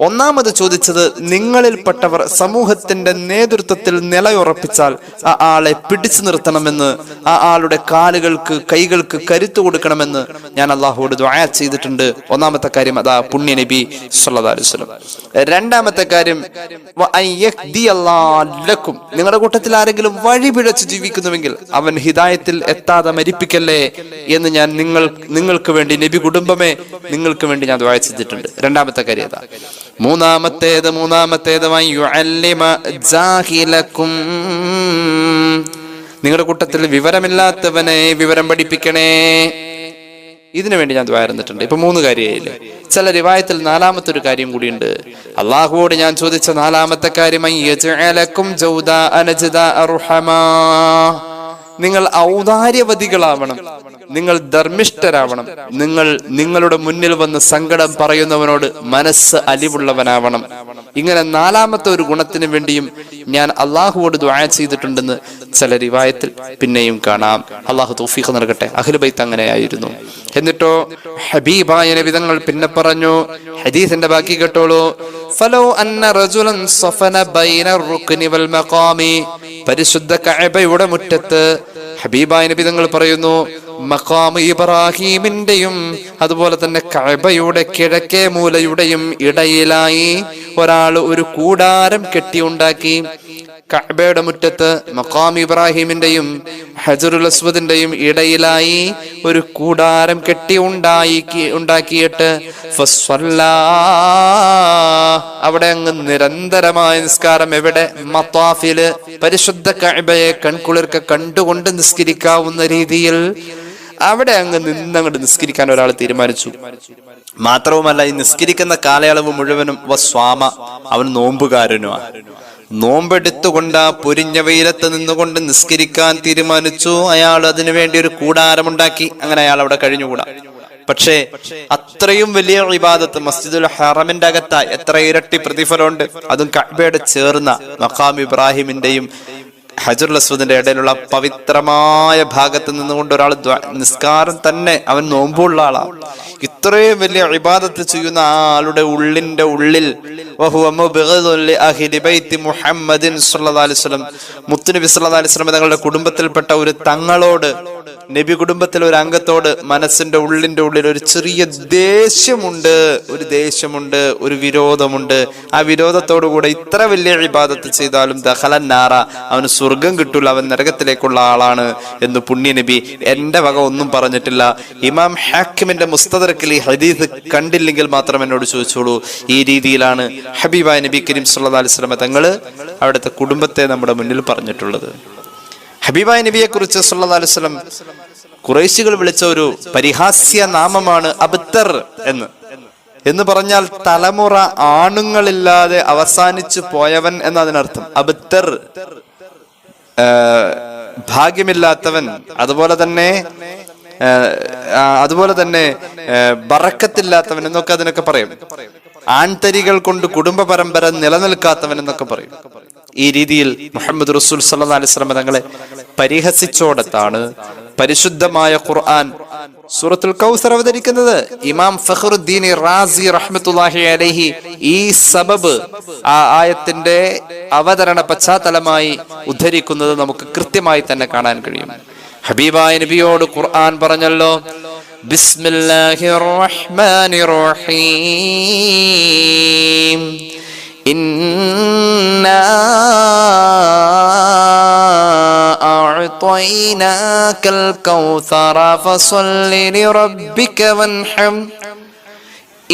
ഒന്നാമത് ചോദിച്ചത്, നിങ്ങളിൽപ്പെട്ടവർ സമൂഹത്തിന്റെ നേതൃത്വത്തിൽ നിലയുറപ്പിച്ചാൽ ആ ആളെ പിടിച്ചു നിർത്തണമെന്ന്, ആ ആളുടെ കാലുകൾക്ക് കൈകൾക്ക് കരുത്തു കൊടുക്കണമെന്ന് ഞാൻ അള്ളാഹുവോട് ദുആ ചെയ്തിട്ടുണ്ട്. ഒന്നാമത്തെ കാര്യം അതാ പുണ്യ നബി സല്ലല്ലാഹു അലൈഹി വസല്ലം. രണ്ടാമത്തെ കാര്യം ലക്കും, നിങ്ങളുടെ കൂട്ടത്തിൽ ആരെങ്കിലും വഴി പിഴച്ച് ജീവിക്കുന്നുവെങ്കിൽ അവൻ ഹിദായത്തിൽ എത്താതെ മരിപ്പിക്കല്ലേ എന്ന് ഞാൻ നിങ്ങൾക്ക് വേണ്ടി, നബി കുടുംബമേ നിങ്ങൾക്ക് വേണ്ടി ഞാൻ ദുആ ചെയ്തിട്ടുണ്ട്. രണ്ടാമത്തെ കാര്യം അതാ. മൂന്നാമത്തേത് നിങ്ങളുടെ കൂട്ടത്തിൽ വിവരമില്ലാത്തവനെ വിവരം പഠിപ്പിക്കണേ. ഇതിനു വേണ്ടി ഞാൻ ദുആ ചെയ്തിട്ടുണ്ട്. ഇപ്പൊ 3 കാര്യമായില്ലേ. ചില റിവായത്തിൽ 4-മത്തെ ഒരു കാര്യം കൂടിയുണ്ട്. അള്ളാഹുവോട് ഞാൻ ചോദിച്ച 4-മത്തെ കാര്യം, നിങ്ങൾ ഔദാര്യവതികളാവണം, നിങ്ങൾ ധർമ്മിഷ്ഠരാവണം, നിങ്ങൾ നിങ്ങളുടെ മുന്നിൽ വന്ന് സങ്കടം പറയുന്നവനോട് മനസ്സ് അലിവുള്ളവനാവണം. ഇങ്ങനെ 4-മത്തെ ഒരു ഗുണത്തിന് വേണ്ടിയും ഞാൻ അള്ളാഹുവോട് ദുആ ചെയ്തിട്ടുണ്ടെന്ന് ചില റിവായത്തിൽ പിന്നെയും കാണാം. അള്ളാഹു തൗഫീഖ് നൽകട്ടെ. അഹ്ലു ബൈത്ത് അങ്ങനെയായിരുന്നു. എന്നിട്ടോ ഹബീബായ നബി തങ്ങൾ പിന്നെ പറഞ്ഞു, ഹദീസിന്റെ ബാക്കി കേട്ടോളൂ. ഫലൗ അന്ന റജുലൻ സഫന ബൈന റുക്നി വൽ മഖാമി, പരിശുദ്ധ കഅബയുടെ മുറ്റത്ത് ഹബീബായ നബി തങ്ങൾ പറയുന്നു, മഖാം ഇബ്രാഹീമിന്റെയും അതുപോലെ തന്നെ കഅബയുടെ കിഴക്കേ മൂലയുടെയും ഇടയിലായി ഒരാൾ ഒരു കൂടാരം കെട്ടിയുണ്ടാക്കി. കഅബയുടെ മുറ്റത്ത് മഖാം ഇബ്രാഹിമിന്റെയും ഹജറുൽ അസ്വദിന്റെയും ഇടയിലായി ഒരു കൂടാരം കെട്ടി ഉണ്ടാക്കിയിട്ട് അവിടെ അങ്ങ് നിരന്തരമായ നിസ്കാരം. എവിടെ? മത്താഫില്, പരിശുദ്ധ കഅബയെ കൺകുളിർക്ക കണ്ടുകൊണ്ട് നിസ്കരിക്കാവുന്ന രീതിയിൽ അവിടെ അങ്ങ് നിന്നങ്ങോട്ട് നിസ്കരിക്കാൻ ഒരാൾ തീരുമാനിച്ചു. മാത്രവുമല്ല, ഈ നിസ്കരിക്കുന്ന കാലയളവ് മുഴുവനും വസ്വാമ, അവൻ നോമ്പുകാരനുമാണ്. നോമ്പെടുത്തുകൊണ്ട് ആ പൊരിഞ്ഞ വെയിലത്ത് നിന്നുകൊണ്ട് നിസ്കരിക്കാൻ തീരുമാനിച്ചു. അയാൾ അതിനുവേണ്ടി ഒരു കൂടാരമുണ്ടാക്കി. അങ്ങനെ അയാൾ അവിടെ കഴിഞ്ഞുകൂടാ. പക്ഷേ അത്രയും വലിയ ഇബാദത്ത് മസ്ജിദുൽ ഹറമിന്റെ അകത്ത എത്ര ഇരട്ടി പ്രതിഫലമുണ്ട്. അതും കഅബയുടെ ചേർന്ന മഖാം ഇബ്രാഹിമിന്റെയും ഹജറുൽ അസ്വദിന്റെ ഇടയിലുള്ള പവിത്രമായ ഭാഗത്ത് നിന്നുകൊണ്ട് ഒരാൾ നിസ്കാരം തന്നെ, അവൻ നോമ്പുള്ള ആളാണ്. ഇത്രയും വലിയ ഇബാദത്ത് ചെയ്യുന്ന ആ ആളുടെ ഉള്ളിന്റെ ഉള്ളിൽ മുത്തുനബി സല്ലല്ലാഹു അലൈഹി വസല്ലം തങ്ങളുടെ കുടുംബത്തിൽപ്പെട്ട ഒരു തങ്ങളോട് നബി കുടുംബത്തിലെ ഒരു അംഗത്തോട് മനസ്സിന്റെ ഉള്ളിൽ ഒരു ചെറിയ ദേഷ്യമുണ്ട്, ഒരു വിരോധമുണ്ട്. ആ വിരോധത്തോടു കൂടെ ഇത്ര വലിയ ഇബാദത്ത് ചെയ്താലും ദഖലൻ നാറ, അവന് സ്വർഗം കിട്ടൂല, അവൻ നരകത്തിലേക്കുള്ള ആളാണ് എന്ന് പുണ്യ നബി എന്റെ വക ഒന്നും പറഞ്ഞിട്ടില്ല. ഇമാം ഹാക്കിമിന്റെ മുസ്തദറക്കിൽ ഈ ഹദീസ് കണ്ടില്ലെങ്കിൽ മാത്രം എന്നോട് ചോദിച്ചോളൂ. ഈ രീതിയിലാണ് ഹബീബായ നബി കരീം സല്ലല്ലാഹു അലൈഹി വസല്ലം തങ്ങള് അവിടുത്തെ കുടുംബത്തെ നമ്മുടെ മുന്നിൽ പറഞ്ഞിട്ടുള്ളത്. ഹബീബായ നബിയെ കുറിച്ച് സല്ലല്ലാഹു അലൈഹി വസല്ലം ഖുറൈശികൾ വിളിച്ച ഒരു പരിഹാസ്യ നാമമാണ് അബ്തർ എന്ന് പറഞ്ഞാൽ തലമുറ ആണുങ്ങളില്ലാതെ അവസാനിച്ചു പോയവൻ എന്നതിനർത്ഥം. അബ്തർ ഭാഗ്യമില്ലാത്തവൻ, അതുപോലെ തന്നെ ബറക്കത്തില്ലാത്തവൻ എന്നൊക്കെ അതിനൊക്കെ പറയും. ആൺതരികൾ കൊണ്ട് കുടുംബ പരമ്പര നിലനിൽക്കാത്തവൻ എന്നൊക്കെ പറയും. ഈ രീതിയിൽ മുഹമ്മദ് റസൂൽ സല്ലല്ലാഹു അലൈഹി വസല്ലം തങ്ങളെ പരിഹസിച്ചോടത്താണ് പരിശുദ്ധമായ ഖുർആൻ സൂറത്തുൽ കൗസർ അവതരിക്കുന്നത്. ഇമാം ഫഖറുദ്ദീൻ റാസി റഹ്മത്തുള്ളാഹി അലൈഹി ഈ സബബ് ആ ആയത്തിന്റെ അവതരണ പശ്ചാത്തലമായി ഉദ്ധരിക്കുന്നത് നമുക്ക് കൃത്യമായി തന്നെ കാണാൻ കഴിയും. ഹബീബായ നബിയോട് ഖുർആൻ പറഞ്ഞല്ലോ, ബിസ്മില്ലാഹിർ റഹ്മാനിർ റഹീം ഇന്നാ അഅ്തൈനാകൽ കൗസറ ഫസല്ലി ലിറബ്ബിക വൻഹം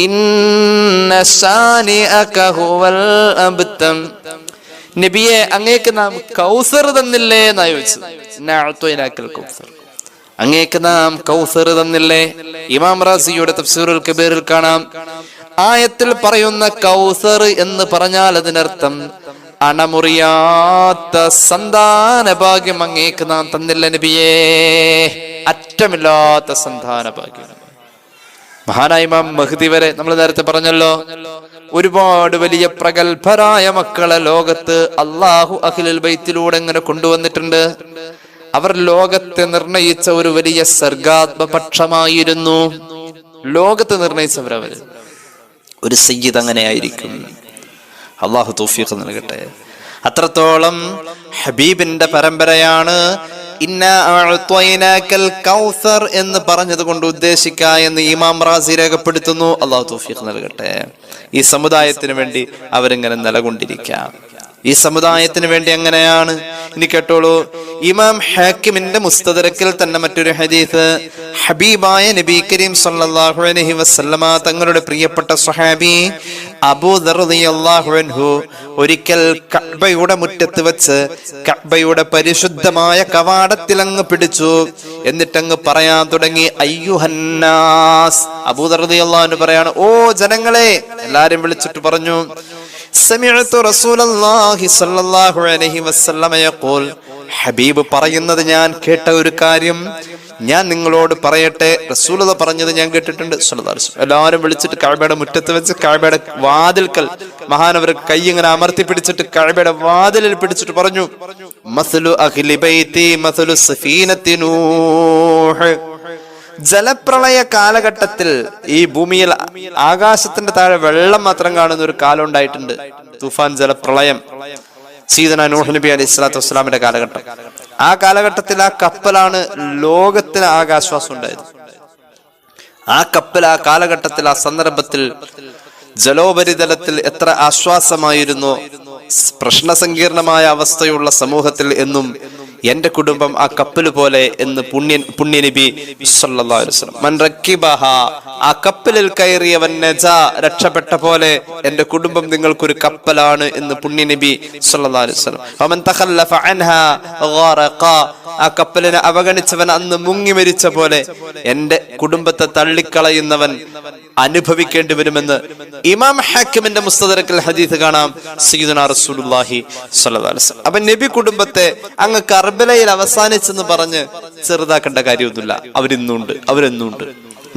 ഇന്ന ശാനിഅക ഹുവൽ അബ്തർ. നബിയെ, അങ്ങേക്ക് നാം കൗസർ തന്നില്ലേ എന്നാ ചോദിച്ചത്. അങ്ങേക്ക് നാം കൗസർ തന്നില്ലേ? ഇമാം റാസിയുടെ തഫ്സീറുൽ കബീറിൽ കാണാം, ആയത്തിൽ പറയുന്ന കൗസർ എന്ന് പറഞ്ഞാൽ അതിനർത്ഥം അണമുറിയാത്ത സന്താന ഭാഗ്യം അങ്ങേക്ക് നാം തന്നില്ല നബിയേ, അറ്റമില്ലാത്ത സന്താന ഭാഗ്യം. മഹാനായ ഇമാം മഹ്ദി വരെ നമ്മൾ നേരത്തെ പറഞ്ഞല്ലോ, ഒരുപാട് വലിയ പ്രഗത്ഭരായ മക്കളെ ലോകത്ത് അള്ളാഹു അഹ്ലുൽ ബൈത്തിലൂടെ ഇങ്ങനെ കൊണ്ടുവന്നിട്ടുണ്ട്. അവർ ലോകത്തെ നിർണയിച്ച ഒരു വലിയ സർഗാത്മപക്ഷമായിരുന്നു. ലോകത്ത് നിർണയിച്ചവരവര് ഒരു സയ്യിദ് അങ്ങനെ ആയിരിക്കും. അള്ളാഹു തൗഫീഖ് നൽകട്ടെ. അത്രത്തോളം ഹബീബിന്റെ പരമ്പരയാണ് ഇന്നാ അഅ്തൈനാകൽ കൗസർ എന്ന് പറഞ്ഞത് കൊണ്ട് ഉദ്ദേശിക്കുക എന്ന് ഇമാം റാസി രേഖപ്പെടുത്തുന്നു. അള്ളാഹു തൗഫീഖ് നൽകട്ടെ. ഈ സമുദായത്തിന് വേണ്ടി അവരിങ്ങനെ നിലകൊണ്ടിരിക്കാം. ഈ സമുദായത്തിന് വേണ്ടി അങ്ങനെയാണ്. ഇനി കേട്ടോളൂ, ഇമാം ഹാക്കിമിന്റെ മുസ്തദറക്കിൽ തന്നെ മറ്റൊരു ഹദീസ്, ഹബീബായ നബി കരീം സല്ലല്ലാഹു അലൈഹി വസല്ലമ തങ്ങളുടെ പ്രിയപ്പെട്ട സ്വഹാബി അബൂ ദർ റളിയല്ലാഹു അൻഹു ഒരിക്കൽ കഅബയുടെ മുറ്റത്ത് വെച്ച് കഅബയുടെ പരിശുദ്ധമായ കവാടത്തിൽ അങ്ങ് പിടിച്ചു. എന്നിട്ടങ്ങ് പറയാൻ തുടങ്ങി, അയ്യുഹന്നാസ്. അബൂ ദർ റളിയല്ലാഹു അൻഹു പറയാണ്, ഓ ജനങ്ങളെ. എല്ലാരും വിളിച്ചിട്ട് പറഞ്ഞു, സമിഅതു റസൂലല്ലാഹി സ്വല്ലല്ലാഹു അലൈഹി വസല്ലമ യഖൂൽ, ഹബീബ് പറയുന്നത് ഞാൻ കേട്ട ഒരു കാര്യം ഞാൻ നിങ്ങളോട് പറയട്ടെ. റസൂലുള്ളാഹി പറഞ്ഞത് ഞാൻ കേട്ടിട്ടുണ്ട് സ്വല്ലല്ലാഹു അലൈഹി വസല്ലം. എല്ലാവരും വിളിച്ചിട്ട് കഅബയുടെ മുറ്റത്ത് വെച്ച് കഅബയുടെ വാതിൽക്കൽ മഹാനവർ കൈ ഇങ്ങനെ അമർത്തി പിടിച്ചിട്ട് കഅബയുടെ വാതിലിൽ പിടിച്ചിട്ട് പറഞ്ഞു, മസ്ലു അഹ്ലി ബൈതി മസ്ലു സഫീനത്തി നൂഹ്. ജലപ്രളയ കാലഘട്ടത്തിൽ ഈ ഭൂമിയിൽ ആകാശത്തിന്റെ താഴെ വെള്ളം മാത്രം കാണുന്ന ഒരു കാലം ഉണ്ടായിട്ടുണ്ട്. തൂഫാൻ ജലപ്രളയം, സയ്യിദന നൂഹ് നബി അലൈഹി സ്വലാത്തു വസ്സലാമിന്റെ കാലഘട്ടം. ആ കാലഘട്ടത്തിൽ ആ കപ്പലാണ് ലോകത്തിന് ആകെ ആശ്വാസം ഉണ്ടായത്. ആ കപ്പൽ ആ കാലഘട്ടത്തിൽ ആ സന്ദർഭത്തിൽ ജലോപരിതലത്തിൽ എത്ര ആശ്വാസമായിരുന്നു. പ്രശ്നസങ്കീർണമായ അവസ്ഥയുള്ള സമൂഹത്തിൽ എന്നും എന്റെ കുടുംബം ആ കപ്പൽ പോലെ എന്ന് പുണ്യ നബി സല്ലല്ലാഹു അലൈഹി വസല്ലം. മൻ റക്കിബഹ, ആ കപ്പലിൽ കയറിയവൻ നജാ, രക്ഷപ്പെട്ട പോലെ എന്റെ കുടുംബം നിങ്ങൾക്കൊരു കപ്പലാണ് എന്ന് പുണ്യ നബി സല്ലല്ലാഹു അലൈഹി വസല്ലം. വമൻ തഖല്ലഫ അൻഹാ ഗറഖ, ആ കപ്പലിനെ അവഗണിച്ചവൻ അന്ന് മുങ്ങി മരിച്ച പോലെ എന്റെ കുടുംബത്തെ തള്ളിക്കളയുന്നവൻ അനുഭവിക്കേണ്ടി വരുമെന്ന് ഇമാം ഹാക്കിമിന്റെ മുസ്തദറക്കിൽ ഹദീസ് കാണാം. സയ്യിദുനാ റസൂലുള്ളാഹി സ്വല്ലല്ലാഹു അലൈഹി വസല്ലം. അപ്പൊ നബി കുടുംബത്തെ അങ്ങ് കർബലയിൽ അവസാനിച്ചെന്ന് പറഞ്ഞ് ചെറുതാക്കേണ്ട കാര്യമൊന്നുമില്ല. അവരെന്നുണ്ട്.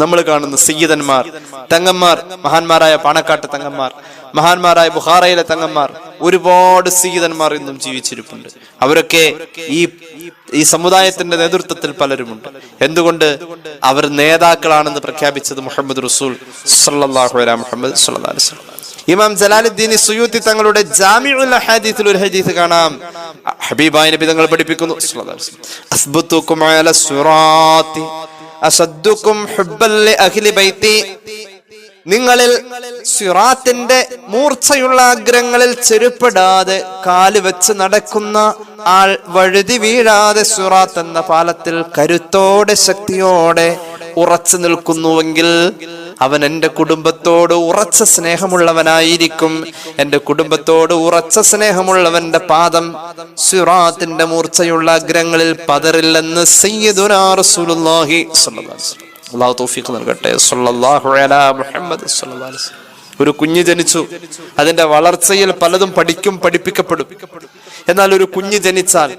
നമ്മൾ കാണുന്ന സയ്യിദന്മാർ, തങ്ങന്മാർ, മഹാന്മാരായ പാണക്കാട്ട് തങ്ങന്മാർ, മഹാന്മാരായ ബുഖാറയിലെ തങ്ങന്മാർ, ഒരുപാട് സയ്യിദന്മാർ ഇന്നും ജീവിച്ചിരിപ്പുണ്ട്. അവരൊക്കെ ഈ സമുദായത്തിന്റെ നേതൃത്വത്തിൽ പലരുമുണ്ട്. എന്തുകൊണ്ട്? അവർ നേതാക്കളാണെന്ന് പ്രഖ്യാപിച്ചത് മുഹമ്മദ് റസൂൽ സല്ലല്ലാഹു അലൈഹി വസല്ലം. ഇമാം ജലാലുദ്ദീൻ സുയൂത്തി തങ്ങളുടെ ജാമിഉൽ ഹദീസിൽ ഒരു ഹദീസ് കാണാം. ഹബീബായ നബി തങ്ങൾ പഠിപ്പിക്കുന്നു, അസ്ബുതുകും അല സിറാത്തി അസദ്ദുകും ഹുബ്ബൻ ലി അഹ്ലി ബൈതി. നിങ്ങളിൽ സിറാത്തിന്റെ മൂർച്ചയുള്ള അഗ്രങ്ങളിൽ ചെരുപ്പിടാതെ കാല് വെച്ച് നടക്കുന്ന ആൾ വഴുതി വീഴാതെ സിറാത്ത് എന്ന പാലത്തിൽ കരുത്തോടെ ശക്തിയോടെ ഉറച്ചു നിൽക്കുന്നുവെങ്കിൽ അവൻ എൻ്റെ കുടുംബത്തോട് ഉറച്ച സ്നേഹമുള്ളവനായിരിക്കും. എൻ്റെ കുടുംബത്തോട് ഉറച്ച സ്നേഹമുള്ളവന്റെ പാദം സിറാത്തിന്റെ മൂർച്ചയുള്ള അഗ്രങ്ങളിൽ പതറില്ലെന്ന് സയ്യിദുനാ റസൂലുള്ളാഹി സ്വല്ലല്ലാഹു അലൈഹി വസല്ലം. അല്ലാഹു തൗഫീഖ് നൽകട്ടെ. സ്വല്ലല്ലാഹു അലാ മുഹമ്മദ് സ്വല്ലല്ലാഹു അലൈഹി വസല്ലം. ഒരു കുഞ്ഞ് ജനിച്ചു, അതിന്റെ വളർച്ചയിൽ പലതും പഠിപ്പിക്കപ്പെടും. എന്നാൽ ഒരു കുഞ്ഞ് ജനിച്ചാൽ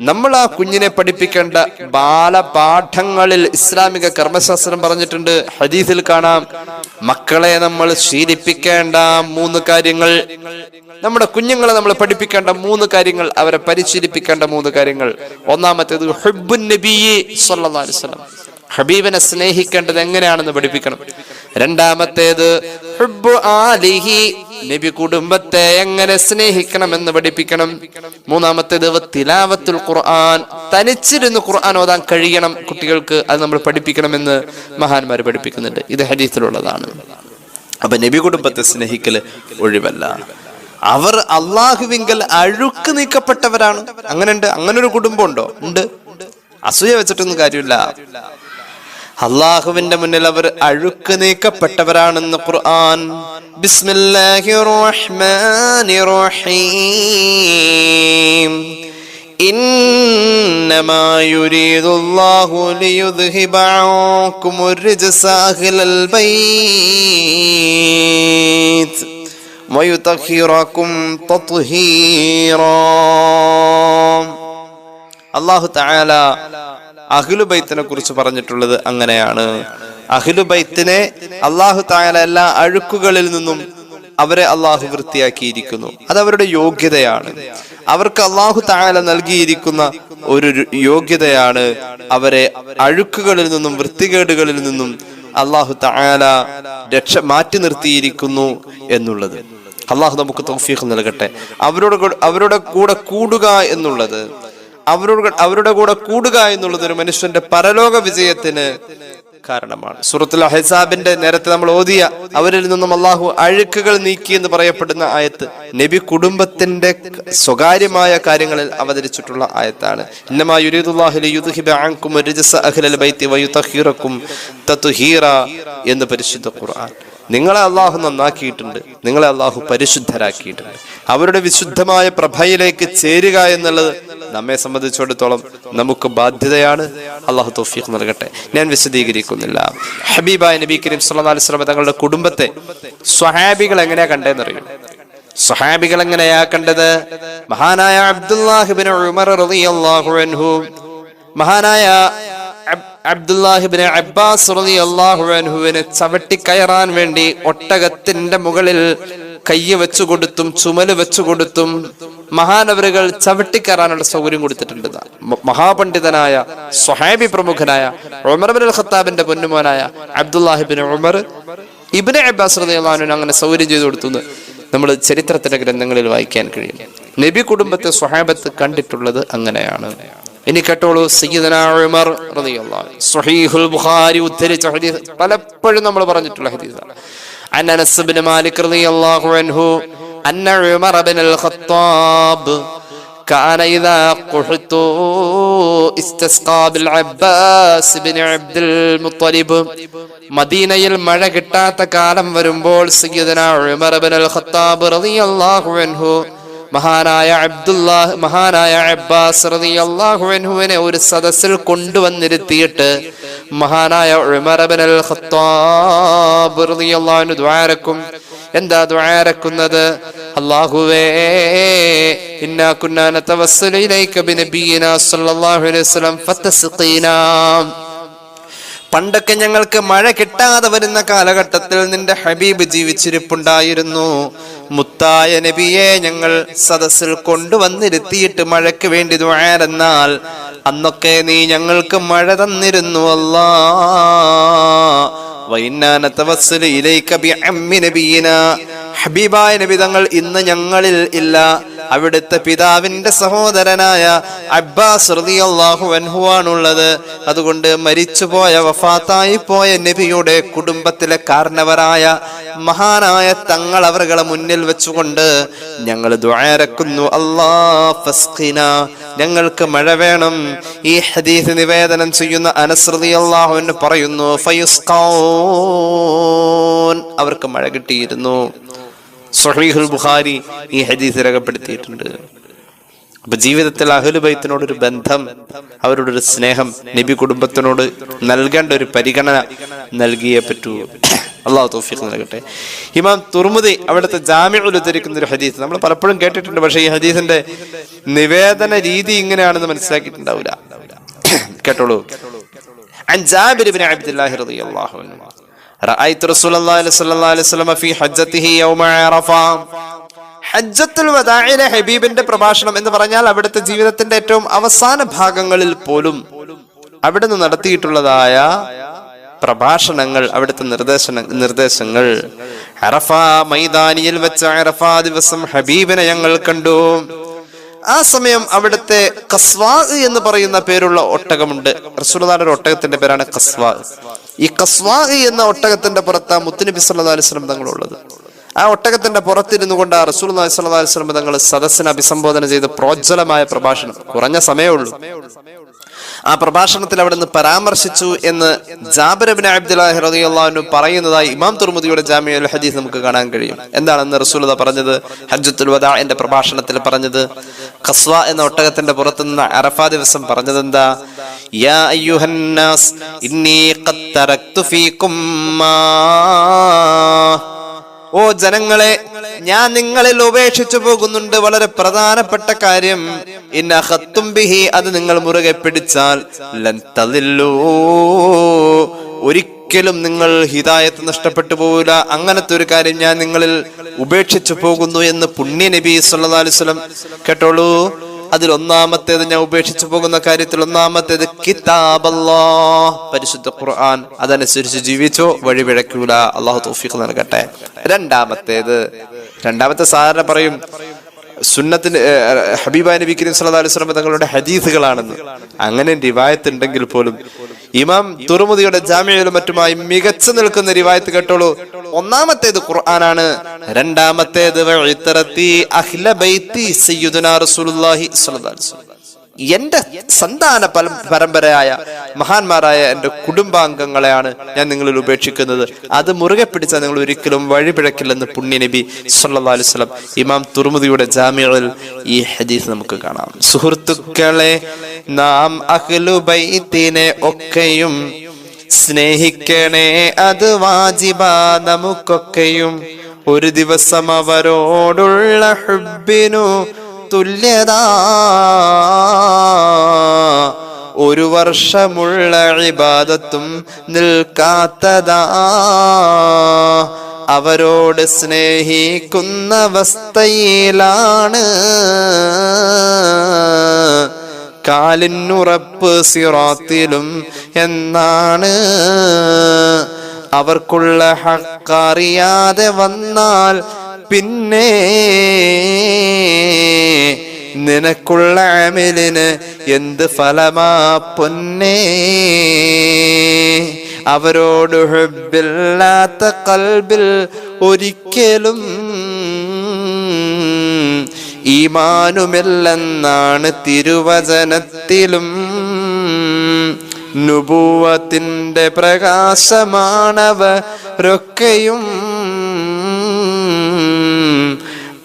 നമ്മൾ ആ കുഞ്ഞിനെ പഠിപ്പിക്കേണ്ട ബാലപാഠങ്ങളിൽ ഇസ്ലാമിക കർമ്മശാസ്ത്രം പറഞ്ഞിട്ടുണ്ട്. ഹദീസിൽ കാണാം, മക്കളെ നമ്മൾ ശീലിപ്പിക്കേണ്ട 3 കാര്യങ്ങൾ, നമ്മുടെ കുഞ്ഞുങ്ങളെ നമ്മൾ പഠിപ്പിക്കേണ്ട 3 കാര്യങ്ങൾ, അവരെ പരിശീലിപ്പിക്കേണ്ട 3 കാര്യങ്ങൾ. ഒന്നാമത്തേത് ഹുബ്ബുൻ നബിയ്യി സ്വല്ലല്ലാഹു അലൈഹി വസല്ലം, ഹബീബിനെ സ്നേഹിക്കേണ്ടത് എങ്ങനെയാണെന്ന് പഠിപ്പിക്കണം. രണ്ടാമത്തേത് ഹുബ്ബു ആലിഹി, നബി കുടുംബത്തെ എങ്ങനെ സ്നേഹിക്കണമെന്ന് പഠിപ്പിക്കണം. മൂന്നാമത്തേത് തിലാവത്തുൽ ഖുർആൻ, തനിച്ചിരുന്ന് ഖുർആൻ ഓതാൻ കഴിയണം കുട്ടികൾക്ക്, അത് നമ്മൾ പഠിപ്പിക്കണമെന്ന് മഹാന്മാർ പഠിപ്പിക്കുന്നുണ്ട്. ഇത് ഹദീസിലുള്ളതാണ്. അപ്പൊ നബി കുടുംബത്തെ സ്നേഹിക്കല് ഒഴിവല്ല. അവർ അള്ളാഹുവിങ്കൽ അഴുക്ക് നീക്കപ്പെട്ടവരാണ്. അങ്ങനൊരു കുടുംബം ഉണ്ടോ? ഉണ്ട്. അസൂയ വെച്ചിട്ടൊന്നും കാര്യമില്ല. അള്ളാഹുവിന്റെ മുന്നിൽ അവർ അഴുക്ക് നീക്കപ്പെട്ടവരാണെന്ന് ഖുർആൻ. ബിസ്മില്ലാഹിർ റഹ്മാനിർ റഹീം. ഇന്നമാ യുരീദുല്ലാഹു ലിയുദ്ഹിബ അൻകുമുർ റിജ്സ അഹ്ലൽ ബൈത്ത് വയുതഹിറകും തത്ഹീറാ. അല്ലാഹു തആല അഹ്ലുബൈത്തിനെ കുറിച്ച് പറഞ്ഞിട്ടുള്ളത് അങ്ങനെയാണ്. അഹ്ലുബൈത്തിനെ അല്ലാഹു തആല എല്ലാ അഴുക്കുകളിൽ നിന്നും അവരെ അല്ലാഹു വൃത്തിയാക്കിയിരിക്കുന്നു. അത് അവരുടെ യോഗ്യതയാണ്. അവർക്ക് അല്ലാഹു തആല നൽകിയിരിക്കുന്ന ഒരു യോഗ്യതയാണ് അവരെ അഴുക്കുകളിൽ നിന്നും വൃത്തികേടുകളിൽ നിന്നും അല്ലാഹു തആല മാറ്റി നിർത്തിയിരിക്കുന്നു എന്നുള്ളത്. അല്ലാഹു നമുക്ക് തൗഫീഖ് നൽകട്ടെ. അവരുടെ കൂടെ കൂടുക എന്നുള്ളത്, അവരുടെ കൂടെ കൂടുക എന്നുള്ളത് ഒരു മനുഷ്യന്റെ പരലോക വിജയത്തിന് കാരണമാണ്. സൂറത്തുൽ അഹ്സാബിന്റെ നേരത്തെ നമ്മൾ ഓതിയ അവരിൽ നിന്നും അള്ളാഹു അഴുക്കുകൾ നീക്കി എന്ന് പറയപ്പെടുന്ന ആയത്ത് നബി കുടുംബത്തിന്റെ സ്വകാര്യമായ കാര്യങ്ങളിൽ അവതരിച്ചിട്ടുള്ള ആയത്താണ്. ഇന്നമാ യുരീദുല്ലാഹു ലിയുദ്ഹിബ അൻകും റിജ്സ അഹ്ലൽ ബൈത്തി വയുതഹിറകും തത്ഹീറ എന്ന് പരിശുദ്ധ ഖുർആൻ. നിങ്ങളെ അള്ളാഹു നന്നാക്കിയിട്ടുണ്ട്, നിങ്ങളെ അള്ളാഹു പരിശുദ്ധരാക്കിയിട്ടുണ്ട്. അവരുടെ വിശുദ്ധമായ പ്രഭയിലേക്ക് ചേരുക എന്നുള്ളത് നമ്മെ സംബന്ധിച്ചിടത്തോളം നമുക്ക് ബാധ്യതയാണ്. അള്ളാഹു തൗഫീഖ് നൽകട്ടെ. ഞാൻ വിശദീകരിക്കുന്നില്ല. ഹബീബായ നബി കരീം സ്വല്ലല്ലാഹു അലൈഹി വസല്ലം തങ്ങളുടെ കുടുംബത്തെ സ്വഹാബികൾ എങ്ങനെയാ കണ്ടതെന്നറിയും. സ്വഹാബികൾ എങ്ങനെയാ കണ്ടത്? മഹാനായ അബ്ദുല്ലാഹ് ഇബ്നു ഉമർ റളിയല്ലാഹു അൻഹു, മഹാനായ അബ്ദുല്ലാഹ് ഇബ്നു അബ്ബാസ് റളിയല്ലാഹു അൻഹുവിനെ ചവിട്ടി കയറാൻ വേണ്ടി ഒട്ടകത്തിന്റെ മുകളിൽ കയ്യ് വെച്ചു കൊടുത്തും ചുമല് വെച്ചു കൊടുത്തും മഹാനവറുകൾ ചവിട്ടിക്കയറാനുള്ള സൗകര്യം കൊടുത്തിട്ടുണ്ട്. മഹാപണ്ഡിതനായ സ്വഹാബി പ്രമുഖനായ ഉമർ ഇബ്നുൽ ഖത്താബിന്റെ പൊന്നുമോനായ അബ്ദുല്ലാഹ് ഇബ്നു ഉമർ ഇബ്നു അബ്ബാസ് റളിയല്ലാഹു അൻഹു അങ്ങനെ സൗകര്യം ചെയ്തു കൊടുത്തു നമ്മൾ ചരിത്രത്തിന്റെ ഗ്രന്ഥങ്ങളിൽ വായിക്കാൻ കഴിയും. നബി കുടുംബത്തെ സ്വഹാബത്ത് കണ്ടിട്ടുള്ളത് അങ്ങനെയാണ്. ഇനി കേട്ടോളൂ, സയ്യിദനാ ഉമർ റളിയല്ലാഹു അൻഹു സ്വഹീഹുൽ ബുഖാരി ഉദ്ധരിച്ച ഹദീസ്, പലപ്പോഴും നമ്മൾ പറഞ്ഞിട്ടുള്ള ഹദീസാണ്. عن أنس بن مالك رضي الله عنه أن عمر بن الخطاب كان إذا قحط استسقى بالعباس بن عبد المطلب. മദീനയിൽ മഴ കിട്ടാത്ത കാലം വരുമ്പോൾ സയ്യിദനാ ഉമർ ഇബ്നുൽ ഖത്താബ് റളിയല്ലാഹു അൻഹു മഹാനായ അബ്ബാസ് റളിയല്ലാഹു അൻഹുവിനെ ഒരു സദസ്സിൽ കൊണ്ടുവന്നിരുത്തിയിട്ട് മഹാനായ ഉമർ ഇബ്നുൽ ഖത്താബ് റളിയല്ലാഹു അൻഹു ദുആരക്കും. എന്താ ദുആരക്കുന്നത്? അല്ലാഹുവേ, ഇന്നാ കുന്നാ നതവസ്സലു ഇലൈക ബിനബിയിനാ സ്വല്ലല്ലാഹു അലൈഹി വസല്ലം ഫതസ്ഖീനാ. പണ്ടൊക്കെ ഞങ്ങൾക്ക് മഴ കിട്ടാതെ വരുന്ന കാലഘട്ടത്തിൽ നിന്റെ ഹബീബ് ജീവിച്ചിരിപ്പുണ്ടായിരുന്നു. മുത്തായ നബിയെ ഞങ്ങൾ സദസ്സിൽ കൊണ്ടുവന്നിരുത്തിയിട്ട് മഴയ്ക്ക് വേണ്ടി ദുആരെന്നാൽ അന്നൊക്കെ നീ ഞങ്ങൾക്ക് മഴ തന്നിരുന്നു. അല്ലാഹ് വഇന്നാ നതവസ്സലു ഇലൈക ബിഅമ്മി നബിയിനാ, ഹബീബായ നബി തങ്ങൾ ഇന്ന് ഞങ്ങളിൽ ഇല്ല. അവിടുത്തെ പിതാവിന്റെ സഹോദരനായ അബ്ബാസ് റളിയല്ലാഹു അൻഹു ആണുള്ളത്. അതുകൊണ്ട് മരിച്ചുപോയ വഫാത്തായി പോയ നബിയുടെ കുടുംബത്തിലെ കാരണവരായ മഹാനായ തങ്ങൾ അവരുടെ മുന്നിൽ വെച്ചുകൊണ്ട് ഞങ്ങൾ ദുആരക്കുന്നു, അല്ലാഹ് ഫസ്ഖിന, ഞങ്ങൾക്ക് മഴ വേണം. ഈ ഹദീസ് നിവേദനം ചെയ്യുന്ന അനസ് റളിയല്ലാഹു അൻഹു പറയുന്നു, ഫയുസ്ഖൗൻ, അവർക്ക് മഴ കിട്ടിയിരുന്നു. സ്വഹീഹുൽ ബുഖാരി ഈ ഹദീസ് രേഖപ്പെടുത്തിയിട്ടുണ്ട്. അപ്പൊ ജീവിതത്തിൽ അഹ്ലു ബൈത്തിനോടൊരു ബന്ധം, അവരോടൊരു സ്നേഹം, നബി കുടുംബത്തിനോട് നൽകേണ്ട ഒരു പരിഗണന നൽകിയേ പറ്റൂ. അള്ളാഹു തൗഫീഖ് നൽകട്ടെ. ഇമാം തുർമുദി അവിടുത്തെ ജാമിഉൽ ഉദ്ധരിക്കുന്ന ഒരു ഹദീസ് നമ്മൾ പലപ്പോഴും കേട്ടിട്ടുണ്ട്. പക്ഷേ ഈ ഹദീസിന്റെ നിവേദന രീതി ഇങ്ങനെയാണെന്ന് മനസ്സിലാക്കിയിട്ടുണ്ടാവില്ല. കേട്ടോളൂ. അൻ ജാബിർ ഇബ്നു അബ്ദുല്ലാഹി റളിയല്ലാഹു അൻഹു റഅയ്തു റസൂലല്ലാഹി സ്വല്ലല്ലാഹു അലൈഹി വസല്ലം ഫീ ഹജ്ജത്തിഹി യൗമ അറഫ. ഹജ്ജത്തുൽ വദാഇലെ ഹബീബിന്റെ പ്രഭാഷണം എന്ന് പറഞ്ഞാൽ അവിടുത്തെ ജീവിതത്തിന്റെ ഏറ്റവും അവസാന ഭാഗങ്ങളിൽ പോലും അവിടുന്ന് നടത്തിയിട്ടുള്ളതായ പ്രഭാഷണങ്ങൾ, അവിടുത്തെ നിർദ്ദേശങ്ങൾ. അറഫ മൈതാനിയിൽ വെച്ച് അറഫ ദിവസം ഹബീബിനെ ഞങ്ങൾ കണ്ടു. ആ സമയം അവിടുത്തെ ഖസ്വാ എന്ന് പറയുന്ന പേരുള്ള ഒട്ടകമുണ്ട്. റസൂലുള്ളാഹിയുടെ ഒരു ഒട്ടകത്തിന്റെ പേരാണ് ഖസ്വാ. ഈ ഖസ്വാ എന്ന ഒട്ടകത്തിന്റെ പുറത്ത് മുത്തുനബി സല്ലല്ലാഹു അലൈഹി വസല്ലം തങ്ങളുള്ളത്. ആ ഒട്ടകത്തിന്റെ പുറത്തിരുന്നു കൊണ്ട് റസൂലുള്ളാഹി സ്വല്ലല്ലാഹു അലൈഹി വസല്ലം തങ്ങൾ സദസ്സിനെ അഭിസംബോധന ചെയ്ത് പ്രോജ്വലമായ പ്രഭാഷണം, കുറഞ്ഞ സമയമുള്ളൂ. ആ പ്രഭാഷണത്തിൽ അവിടെ നിന്ന് പരാമർശിച്ചു എന്ന് ജാബിർ ഇബ്നു അബ്ദുല്ലാഹി റളിയല്ലാഹു അൻഹു പറയുന്നതായി ഇമാം തുർമുദിയുടെ ജാമിഉൽ ഹദീസ് നമുക്ക് കാണാൻ കഴിയും. എന്താണെന്ന് റസൂലുള്ളാഹി പറഞ്ഞത്? ഹജ്ജത്തുൽ വദാഇന്റെ പ്രഭാഷണത്തിൽ പറഞ്ഞത്, ഖസ്വ എന്ന ഒട്ടകത്തിന്റെ പുറത്തുനിന്ന് അറഫ ദിവസം പറഞ്ഞത് എന്താ? യാ അയ്യുഹന്നാസ് ഇന്നി ഖദ് തറക്തു ഫീകും മാ, ഓ ജനങ്ങളെ, ഞാൻ നിങ്ങളിൽ ഉപേക്ഷിച്ചു പോകുന്നുണ്ട് വളരെ പ്രധാനപ്പെട്ട കാര്യം. ഇന്ന ഖത്തും ബിഹി, അത് നിങ്ങൾ മുറുകെ പിടിച്ചാൽ ലൻ തദില്ലൂ, ഒരിക്കലും നിങ്ങൾ ഹിദായത്ത് നഷ്ടപ്പെട്ടു പോവില്ല. അങ്ങനത്തെ ഒരു കാര്യം ഞാൻ നിങ്ങളിൽ ഉപേക്ഷിച്ചു പോകുന്നു എന്ന് പുണ്യ നബി സല്ലല്ലാഹു അലൈഹി വസല്ലം. കേട്ടോളൂ, അതിൽ ഒന്നാമത്തേത്, ഞാൻ ഉപേക്ഷിച്ചു പോകുന്ന കാര്യത്തിൽ ഒന്നാമത്തേത് കിതാബല്ലാഹ്, പരിശുദ്ധ ഖുർആൻ. അതനുസരിച്ച് ജീവിച്ചോ, വഴിപിഴക്കൂല. അള്ളാഹു തൗഫീഖ് നൽകട്ടെ. രണ്ടാമത്തെ സാധാരണ പറയും സുന്നത്തിന് ഹബീബായ നബി കരീം സല്ലല്ലാഹു അലൈഹി വസല്ലം തങ്ങളുടെ ഹദീസുകളാണെന്ന്. അങ്ങനെ റിവായത്ത് ഉണ്ടെങ്കിൽ പോലും ഇമാം തുർമുദിയുടെ ജാമിഉലും മറ്റുമായി മികച്ചു നിൽക്കുന്ന റിവായത്ത് കേട്ടോളൂ. ഒന്നാമത്തേത് ഖുർആനാണ്. രണ്ടാമത്തേത് അഹ്ല ബൈത്തി സയ്യിദുനാ റസൂലുള്ളാഹി സ്വല്ലല്ലാഹു അലൈഹി വസല്ലം, എന്റെ സന്താന പരമ്പരയായ മഹാന്മാരായ എന്റെ കുടുംബാംഗങ്ങളെയാണ് ഞാൻ നിങ്ങളിൽ ഉപേക്ഷിക്കുന്നത്. അത് മുറുകെ പിടിച്ചാൽ നിങ്ങൾ ഒരിക്കലും വഴിപിഴക്കില്ലെന്ന് പുണ്യ നബി സല്ലല്ലാഹു അലൈഹി വസല്ലം. ഇമാം തുർമുദിയുടെ ജാമിഉൽ ഈ ഹദീസ് നമുക്ക് കാണാം. സുഹൃത്തുക്കളെ, നാം അഹ്ലു ബൈത്തിനെ ഒക്കെയും സ്നേഹിക്കണേ, അത് വാജിബാ നമുക്കൊക്കെയും. ഒരു ദിവസം അവരോടുള്ള ഹുബ്ബിനു തുല്യത ഒരു വർഷമുള്ള ഇബാദത്തും നിൽക്കാത്തതാ. അവരോട് സ്നേഹിക്കുന്ന അവസ്ഥയിലാണ് കാലിനുറപ്പ് സിറാത്തിലും എന്നാണ്. അവർക്കുള്ള ഹഖറിയാതെ വന്നാൽ പിന്നെ നിനക്കുള്ള അമലിന് എന്ത് ഫലമാ പൊന്നേ. അവരോട് ഹുബ്ബില്ലാത്ത ഖൽബിൽ ഒരിക്കലും ഈമാനുമില്ലെന്നാണ് തിരുവചനത്തിലും. നുബുവത്തിന്റെ പ്രകാശമാണവരൊക്കെയും,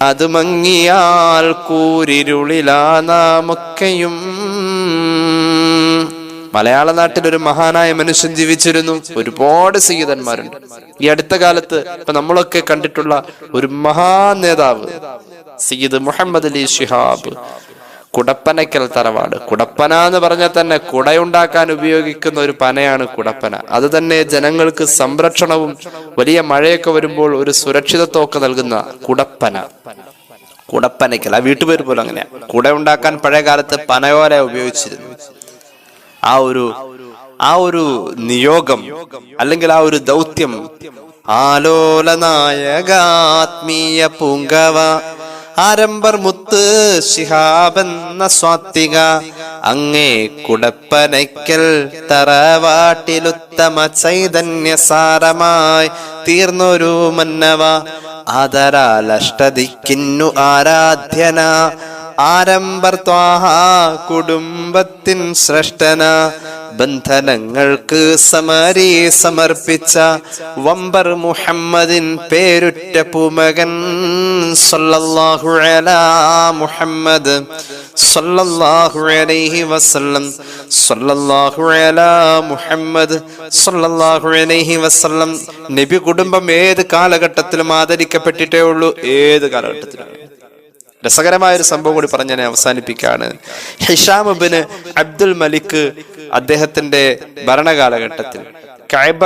അത് മങ്ങിയാൽ കൂരിരുളിലാ നാമൊക്കെയും. മലയാള നാട്ടിൽ ഒരു മഹാനായ മനുഷ്യൻ ജീവിച്ചിരുന്നു. ഒരുപാട് സയ്യിദന്മാരുണ്ട്. ഈ അടുത്ത കാലത്ത് ഇപ്പൊ നമ്മളൊക്കെ കണ്ടിട്ടുള്ള ഒരു മഹാൻ നേതാവ് സയ്യിദ് മുഹമ്മദ് അലി ശിഹാബ്, കുടപ്പനക്കൽ തറവാട്. കുടപ്പന എന്ന് പറഞ്ഞാൽ തന്നെ കുടയുണ്ടാക്കാൻ ഉപയോഗിക്കുന്ന ഒരു പനയാണ് കുടപ്പന. അത് തന്നെ ജനങ്ങൾക്ക് സംരക്ഷണവും വലിയ മഴയൊക്കെ വരുമ്പോൾ ഒരു സുരക്ഷിതത്വമൊക്കെ നൽകുന്ന കുടപ്പന. കുടപ്പനക്കൽ, ആ വീട്ടുപേര് പോലും അങ്ങനെയാ. കുട ഉണ്ടാക്കാൻ പഴയ കാലത്ത് പനയോല ഉപയോഗിച്ചിരുന്നു. ആ ഒരു ആ ഒരു നിയോഗം അല്ലെങ്കിൽ ആ ഒരു ദൗത്യം ആലോലനായകാത്മീയ പൂങ്കവ ആരംഭർ മുത്ത് ശിഹാബെന്ന സ്വാത്തിക അങ്ങേ കുടപ്പനയ്ക്കൽ തറവാട്ടിലുത്തമ ചൈതന്യസാരമായി തീർന്നൊരു മന്നവ ആദരാൽ അഷ്ടദിക്കിന്നു ആരാധ്യന ആരംഭർ ത്വാഹ കുടുംബത്തിൻ ശ്രേഷ്ഠന ബന്ധനങ്ങൾക്ക് സമരി സമർപ്പിച്ച വമ്പർ മുഹമ്മദിൻ പേരുറ്റ പൂമകൻ സല്ലല്ലാഹു അലാ മുഹമ്മദ് സല്ലല്ലാഹു അലൈഹി വസല്ലം സല്ലല്ലാഹു അലാ മുഹമ്മദ് സല്ലല്ലാഹു അലൈഹി വസല്ലം. നബി കുടുംബം ഏത് കാലഘട്ടത്തിലും ആദരിക്കപ്പെട്ടിട്ടേ ഉള്ളൂ. ഏത് കാലഘട്ടത്തിലും. രസകരമായ ഒരു സംഭവം കൂടി പറഞ്ഞ് ഞാൻ അവസാനിപ്പിക്കുകയാണ്. ഹിഷാം ഇബ്നു അബ്ദുൽ മലിക് അദ്ദേഹത്തിന്റെ ഭരണകാലഘട്ടത്തിൽ കഅബ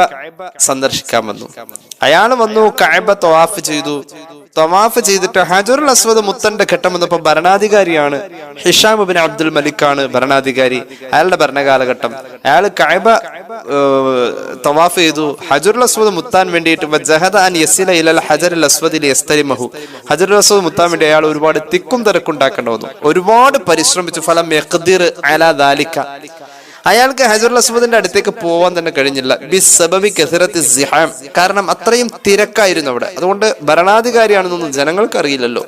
സന്ദർശിക്കാൻ വന്നു. അയാൾ വന്നു, കഅബ തവാഫ് ചെയ്തു. തവാഫ് ചെയ്തിട്ട് ഹജറുൽ അസ്വദ് മുത്തന്റെ ഘട്ടം വന്നപ്പോ ഭരണാധികാരിയാണ് ഹിഷാം ഇബ്നു അബ്ദുൽ മലിക് ആണ് ഭരണാധികാരി. അയാളുടെ ഭരണകാലഘട്ടം അയാൾ കഅബ തവാഫ് ചെയ്തു. ഹജറുൽ അസ്വദ് മുത്താൻ വേണ്ടിയിട്ട് ഹജറുൽ അസ്വദ് മുത്താൻ വേണ്ടി അയാൾ ഒരുപാട് തിക്കും തിരക്കുണ്ടാക്കേണ്ടി വന്നു. ഒരുപാട് പരിശ്രമിച്ചു. ഫലം യഖ്ദിർ അലാ ദാലിക, അയാൾക്ക് ഹജറുൽ അസ്വദിന്റെ അടുത്തേക്ക് പോവാൻ തന്നെ കഴിഞ്ഞില്ല. ബിസ്സബബി കസറത്തി സിഹാം, കാരണം അത്രയും തിരക്കായിരുന്നു അവിടെ. അതുകൊണ്ട് ഭരണാധികാരിയാണെന്നൊന്നും ജനങ്ങൾക്ക് അറിയില്ലല്ലോ.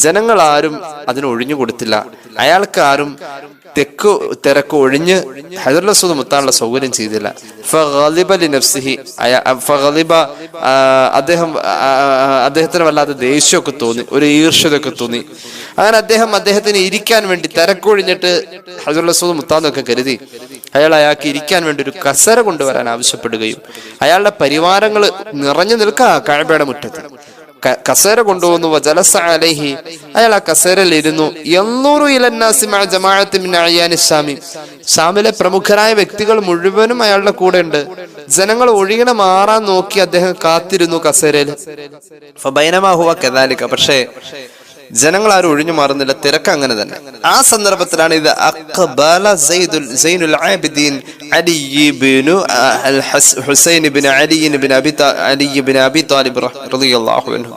ജനങ്ങൾ ആരും അതിന് ഒഴിഞ്ഞു കൊടുത്തില്ല. അയാൾക്ക് ആരും തിരക്ക് ഒഴിഞ്ഞ് ഹജറുൽ അസ്വദ് മുത്താനുള്ള സൗകര്യം ചെയ്തില്ല. അദ്ദേഹത്തിന് വല്ലാതെ ദേഷ്യമൊക്കെ തോന്നി, ഒരു ഈർഷ്യതൊക്കെ തോന്നി. അങ്ങനെ അദ്ദേഹത്തിന് ഇരിക്കാൻ വേണ്ടി തിരക്കൊഴിഞ്ഞിട്ട് ഹജറുൽ അസ്വദ് മുത്താന്നൊക്കെ കരുതി അയാൾക്ക് ഇരിക്കാൻ വേണ്ടി ഒരു കസേര കൊണ്ടുവരാൻ ആവശ്യപ്പെടുകയും അയാളുടെ പരിവാരങ്ങൾ നിറഞ്ഞു നിൽക്കുക കഅബയുടെ മുറ്റത്ത്. കസേര കൊണ്ടുവന്നു. വജലസ അലൈഹി, അയാൾ ആ കസേരയിൽ ഇരുന്നു. യൻദുറു ഇലന്നാസി മഅ ജമാഅത്തി മിൻ അയ്യാനി ശാമി, ഷാമിലെ പ്രമുഖരായ വ്യക്തികൾ മുഴുവനും അയാളുടെ കൂടെ ഉണ്ട്. ജനങ്ങൾ ഒഴികെ മാറാൻ നോക്കി അദ്ദേഹം കാത്തിരുന്നു കസേരയിൽ. ഫബൈനമാ ഹുവ കദാലിക, പക്ഷേ ജനങ്ങൾ ആരും ഒഴിഞ്ഞു മാറുന്നില്ല, തിരക്ക് അങ്ങനെ തന്നെ. ആ സന്ദർഭത്തിലാണ് ഇത് അഖ്ബല സൈനുൽ ആബിദീൻ അലി ഇബ്നു ഹുസൈൻ ഇബ്നു അലി ഇബ്നു അബി താലിബ് റളിയല്ലാഹു അൻഹു,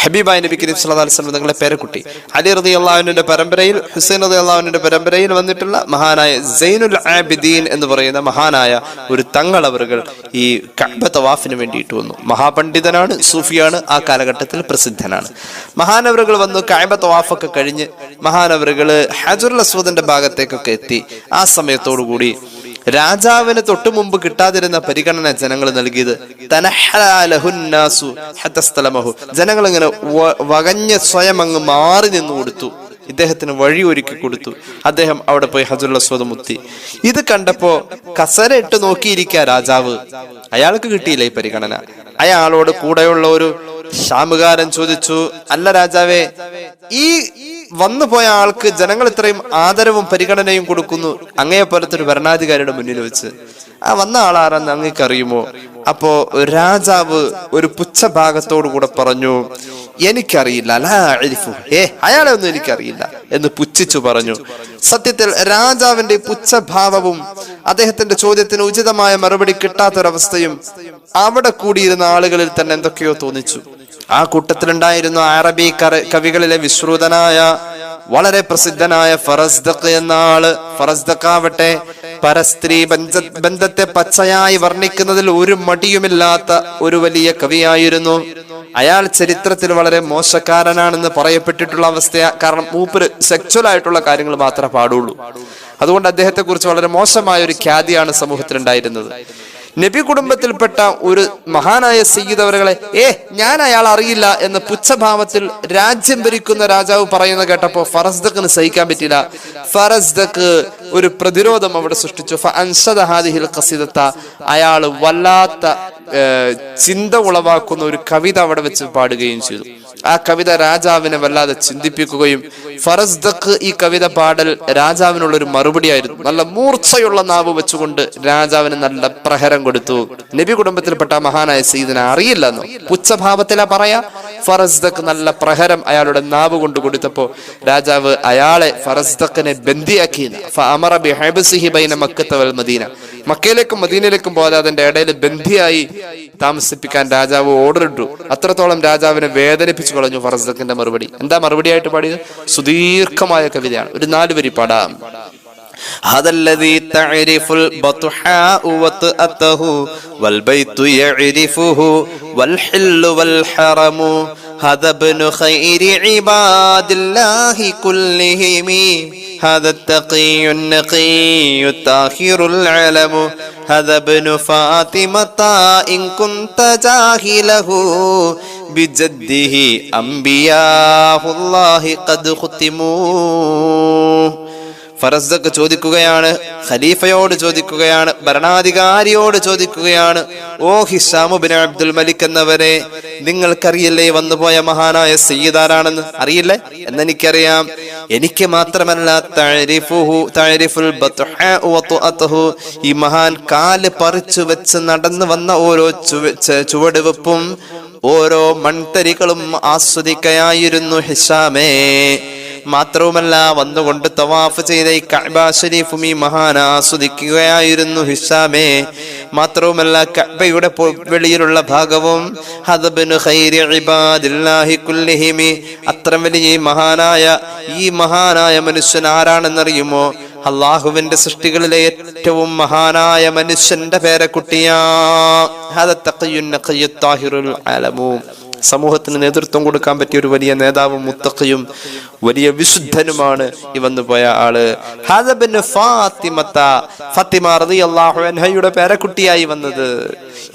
ഹബീബായ നബി കരീം സല്ലല്ലാഹു അലൈഹി വസല്ലം തങ്ങളുടെ പേരക്കുട്ടി അലി റളിയല്ലാഹു അൻഹുവിന്റെ പരമ്പരയിൽ ഹുസൈൻ റളിയല്ലാഹു അൻഹുവിന്റെ പരമ്പരയിൽ വന്നിട്ടുള്ള മഹാനായ സൈനുൽ ആബിദീൻ എന്ന് പറയുന്ന മഹാനായ ഒരു തങ്ങളവറുകൾ ഈ കഅബ തവാഫിന് വേണ്ടിയിട്ട് വന്നു. മഹാപണ്ഡിതനാണ്, സൂഫിയാണ്, ആ കാലഘട്ടത്തിൽ പ്രസിദ്ധനാണ്. മഹാനവറുകൾ വന്നു. കഅബ തവാഫൊക്കെ കഴിഞ്ഞ് മഹാനവറുകള് ഹജറുൽ അസ്വദിന്റെ ഭാഗത്തേക്കൊക്കെ എത്തി. ആ സമയത്തോടുകൂടി രാജാവിന് തൊട്ടു മുമ്പ് കിട്ടാതിരുന്ന പരിഗണന ജനങ്ങൾ നൽകിയത് ജനങ്ങൾ ഇങ്ങനെ വകഞ്ഞ് സ്വയം അങ്ങ് മാറി നിന്ന് കൊടുത്തു. ഇദ്ദേഹത്തിന് വഴി ഒരുക്കി കൊടുത്തു. അദ്ദേഹം അവിടെ പോയി ഹജറുൽ അസ്വദ് മുത്തി. ഇത് കണ്ടപ്പോ കസര ഇട്ട് നോക്കിയിരിക്കുക രാജാവ്. അയാൾക്ക് കിട്ടിയില്ല ഈ പരിഗണന. അയാളോട് കൂടെയുള്ള ഒരു ഷാമുകാരൻ ചോദിച്ചു, അല്ല രാജാവേ, ഈ വന്നു പോയ ആൾക്ക് ജനങ്ങൾ ഇത്രയും ആദരവും പരിഗണനയും കൊടുക്കുന്നു അങ്ങേപ്പോലത്തെ ഒരു ഭരണാധികാരിയുടെ മുന്നിൽ വെച്ച്, ആ വന്ന ആളാരെന്ന് അങ്ങേക്ക് അറിയുമോ? അപ്പോ രാജാവ് ഒരു പുച്ഛഭാഗത്തോടു കൂടെ പറഞ്ഞു, എനിക്കറിയില്ല, അയാളെ ഒന്നും എനിക്കറിയില്ല എന്ന് പുച്ഛിച്ചു പറഞ്ഞു. സത്യത്തിൽ രാജാവിന്റെ പുച്ഛഭാവവും അദ്ദേഹത്തിന്റെ ചോദ്യത്തിന് ഉചിതമായ മറുപടി കിട്ടാത്തൊരവസ്ഥയും അവിടെ കൂടിയിരുന്ന ആളുകളിൽ തന്നെ എന്തൊക്കെയോ തോന്നിച്ചു. ആ കൂട്ടത്തിലുണ്ടായിരുന്ന അറബി കവികളിലെ വിശ്രുതനായ വളരെ പ്രസിദ്ധനായ ഫറസ്ദഖ് എന്ന ആള്. ഫറസ്ദഖാവട്ടെ പരസ്ത്രീ ബന്ധത്തെ പച്ചയായി വർണ്ണിക്കുന്നതിൽ ഒരു മടിയുമില്ലാത്ത ഒരു വലിയ കവിയായിരുന്നു. അയാൾ ചരിത്രത്തിൽ വളരെ മോശക്കാരനാണെന്ന് പറയപ്പെട്ടിട്ടുള്ള അവസ്ഥ. കാരണം മൂപ്പര് സെക്ച്വൽ ആയിട്ടുള്ള കാര്യങ്ങൾ മാത്രമേ പാടുള്ളൂ. അതുകൊണ്ട് അദ്ദേഹത്തെ കുറിച്ച് വളരെ മോശമായ ഒരു ഖ്യാതിയാണ് സമൂഹത്തിൽ ഉണ്ടായിരുന്നത്. നബി കുടുംബത്തിൽപ്പെട്ട ഒരു മഹാനായ സയ്യിദ് അവറുകളെ ഞാൻ അയാൾ അറിയില്ല എന്ന പുച്ഛഭാവത്തിൽ രാജ്യം ഭരിക്കുന്ന രാജാവ് പറയുന്ന കേട്ടപ്പോ ഫറസ്ദഖിന് സഹിക്കാൻ പറ്റില്ല. ഫറസ്ദഖ് ഒരു പ്രതിരോധം അവിടെ സൃഷ്ടിച്ചു. അയാൾ വല്ലാത്ത ചിന്ത ഉളവാക്കുന്ന ഒരു കവിത അവിടെ വെച്ച് പാടുകയും ചെയ്തു. ആ കവിത രാജാവിനെ വല്ലാതെ ചിന്തിപ്പിക്കുകയും ഫറസ്ദഖ് ഈ കവിത പാടൽ രാജാവിനുള്ള ഒരു മറുപടിയായിരുന്നു. നല്ല മൂർച്ചയുള്ള നാവ് വെച്ചുകൊണ്ട് രാജാവിന് നല്ല പ്രഹരം കൊടുത്തു. നബി കുടുംബത്തിൽപ്പെട്ട മഹാനായ സയ്യിദിനെ അറിയില്ലെന്നോ പുച്ഛഭാവത്തിലാ പറയാ. ഫറസ്ദഖ് നല്ല പ്രഹരം അയാളുടെ നാവ് കൊണ്ട് കൊടുത്തപ്പോ രാജാവ് അയാളെ ഫറസ്ദഖിനെ ബന്ദിയാക്കി. മദീന മക്കയിലേക്കും മദീനയിലേക്കും പോകാതെ അതിന്റെ ഇടയിൽ ബന്ധിയായി താമസിപ്പിക്കാൻ രാജാവ് ഓർഡർ ഇട്ടു. അത്രത്തോളം രാജാവിനെ വേദനിപ്പിച്ചു കളഞ്ഞു ഫറസ്ദഖിന്റെ മറുപടി. എന്താ മറുപടിയായിട്ട് പാടിയത്? സുദീർഘമായ കവിതയാണ്, ഒരു 4 വരി പാടാം. هذا الذي تعرف البطحاء وطأته والبيت يعرفه والحل والحرم هذا ابن خير عباد الله كلهم هذا التقي النقي الطاهر العلم هذا ابن فاطمة إن كنت جاهله بجده أنبياء الله قد ختموا. ഫറസ്ദഖ് ചോദിക്കുകയാണ്, ഖലീഫയോട് ചോദിക്കുകയാണ്, ഭരണാധികാരിയോട് ചോദിക്കുകയാണ്, ഓ ഹിഷാം ഇബ്നു അബ്ദുൽ മലിക് എന്നവരെ, നിങ്ങൾക്കറിയില്ലേ വന്നുപോയ മഹാനായ സയ്യിദ് ആരാണെന്ന്? അറിയില്ലേ? എന്നെനിക്കറിയാം. എനിക്ക് മാത്രമല്ല, തഅരിഫുൽ ബത്ഹാ വതുഅതുഹു, ഈ മഹാൻ കാല് പറിച്ചു വെച്ച് നടന്നു വന്ന ഓരോ ചുവടുവെപ്പും ഓരോ മൺതരികളും ആസ്വദിക്കുകയായിരുന്നു ഹിഷാമേ. മാത്രവുമല്ല, വന്നുകൊണ്ട് തവാഫ് ചെയ്ത ഈ കഅബ ശരീഫും ഈ മഹാൻ ആസ്വദിക്കുകയായിരുന്നു ഹിഷാമേ. മാത്രവുമല്ല, കഅബയുടെ വെളിയിലുള്ള ഭാഗവും ഹദബ്നു ഖൈരി ഇബാദില്ലാഹി കുല്ലിഹിം, അത്ര വലിയ ഈ മഹാനായ മനുഷ്യൻ ആരാണെന്നറിയുമോ? അള്ളാഹുവിന്റെ സൃഷ്ടികളിലെ ഏറ്റവും മഹാനായ മനുഷ്യന്റെ പേരക്കുട്ടിയാ. ഹദാ തഖിയ്യുൻ നഖിയ്യു താഹിറുൽ ആലമു. സമൂഹത്തിന് നേതൃത്വം കൊടുക്കാൻ പറ്റിയ ഒരു വലിയ നേതാവും മുത്തഖിയും വലിയ വിശുദ്ധനുമാണ് ഈ വന്നുപോയ ആള്. ഹദബ്നു ഫാത്തിമത, ഫാത്തിമ റളിയല്ലാഹു അൻഹയുടെ പേരക്കുട്ടിയായി വന്നത്.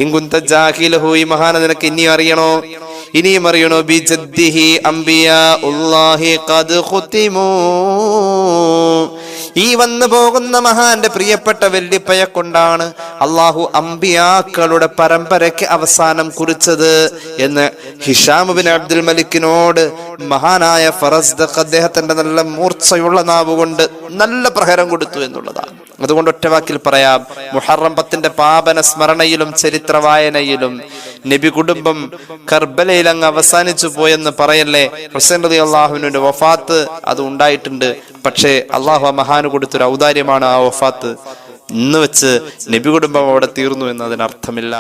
ഇൻകുന്ത ജാഹിലഹു, ഈ മഹാനെ നിനക്ക് ഇനിയും അറിയണോ? ബിജദ്ദിഹി അംബിയാഉല്ലാഹി ഖദ് ഖുതിമു, ഈ വന്നു പോകുന്ന മഹാന്റെ പ്രിയപ്പെട്ട വല്യപ്പയെ കൊണ്ടാണ് അള്ളാഹു അംബിയാക്കളുടെ പരമ്പരയ്ക്ക് അവസാനം കുറിച്ചത് എന്ന് ഹിഷാം ഇബ്നു അബ്ദുൽ മലിക്കിനോട് മഹാനായ ഫറസ്ദഖ് അദ്ദേഹത്തിന്റെ നല്ല മൂർച്ചയുള്ള നാവുകൊണ്ട് നല്ല പ്രഹരം കൊടുത്തു എന്നുള്ളതാണ്. അതുകൊണ്ട് ഒറ്റവാക്കിൽ പറയാം, മുഹറം 10 പാപന സ്മരണയിലും ചരിത്ര വായനയിലും നബി കുടുംബം കർബലയിൽ അങ്ങ് അവസാനിച്ചു പോയെന്ന് പറയല്ലേ. ഹുസൈൻ റളിയല്ലാഹുവിന്റെ വഫാത്ത് അത് ഉണ്ടായിട്ടുണ്ട്. പക്ഷേ അള്ളാഹു ആ മഹാന് കൊടുത്തൊരു ഔദാര്യമാണ് ആ വഫാത്ത്. ഇന്ന് വെച്ച് നബി കുടുംബം അവിടെ തീർന്നു എന്നതിനർത്ഥമില്ല.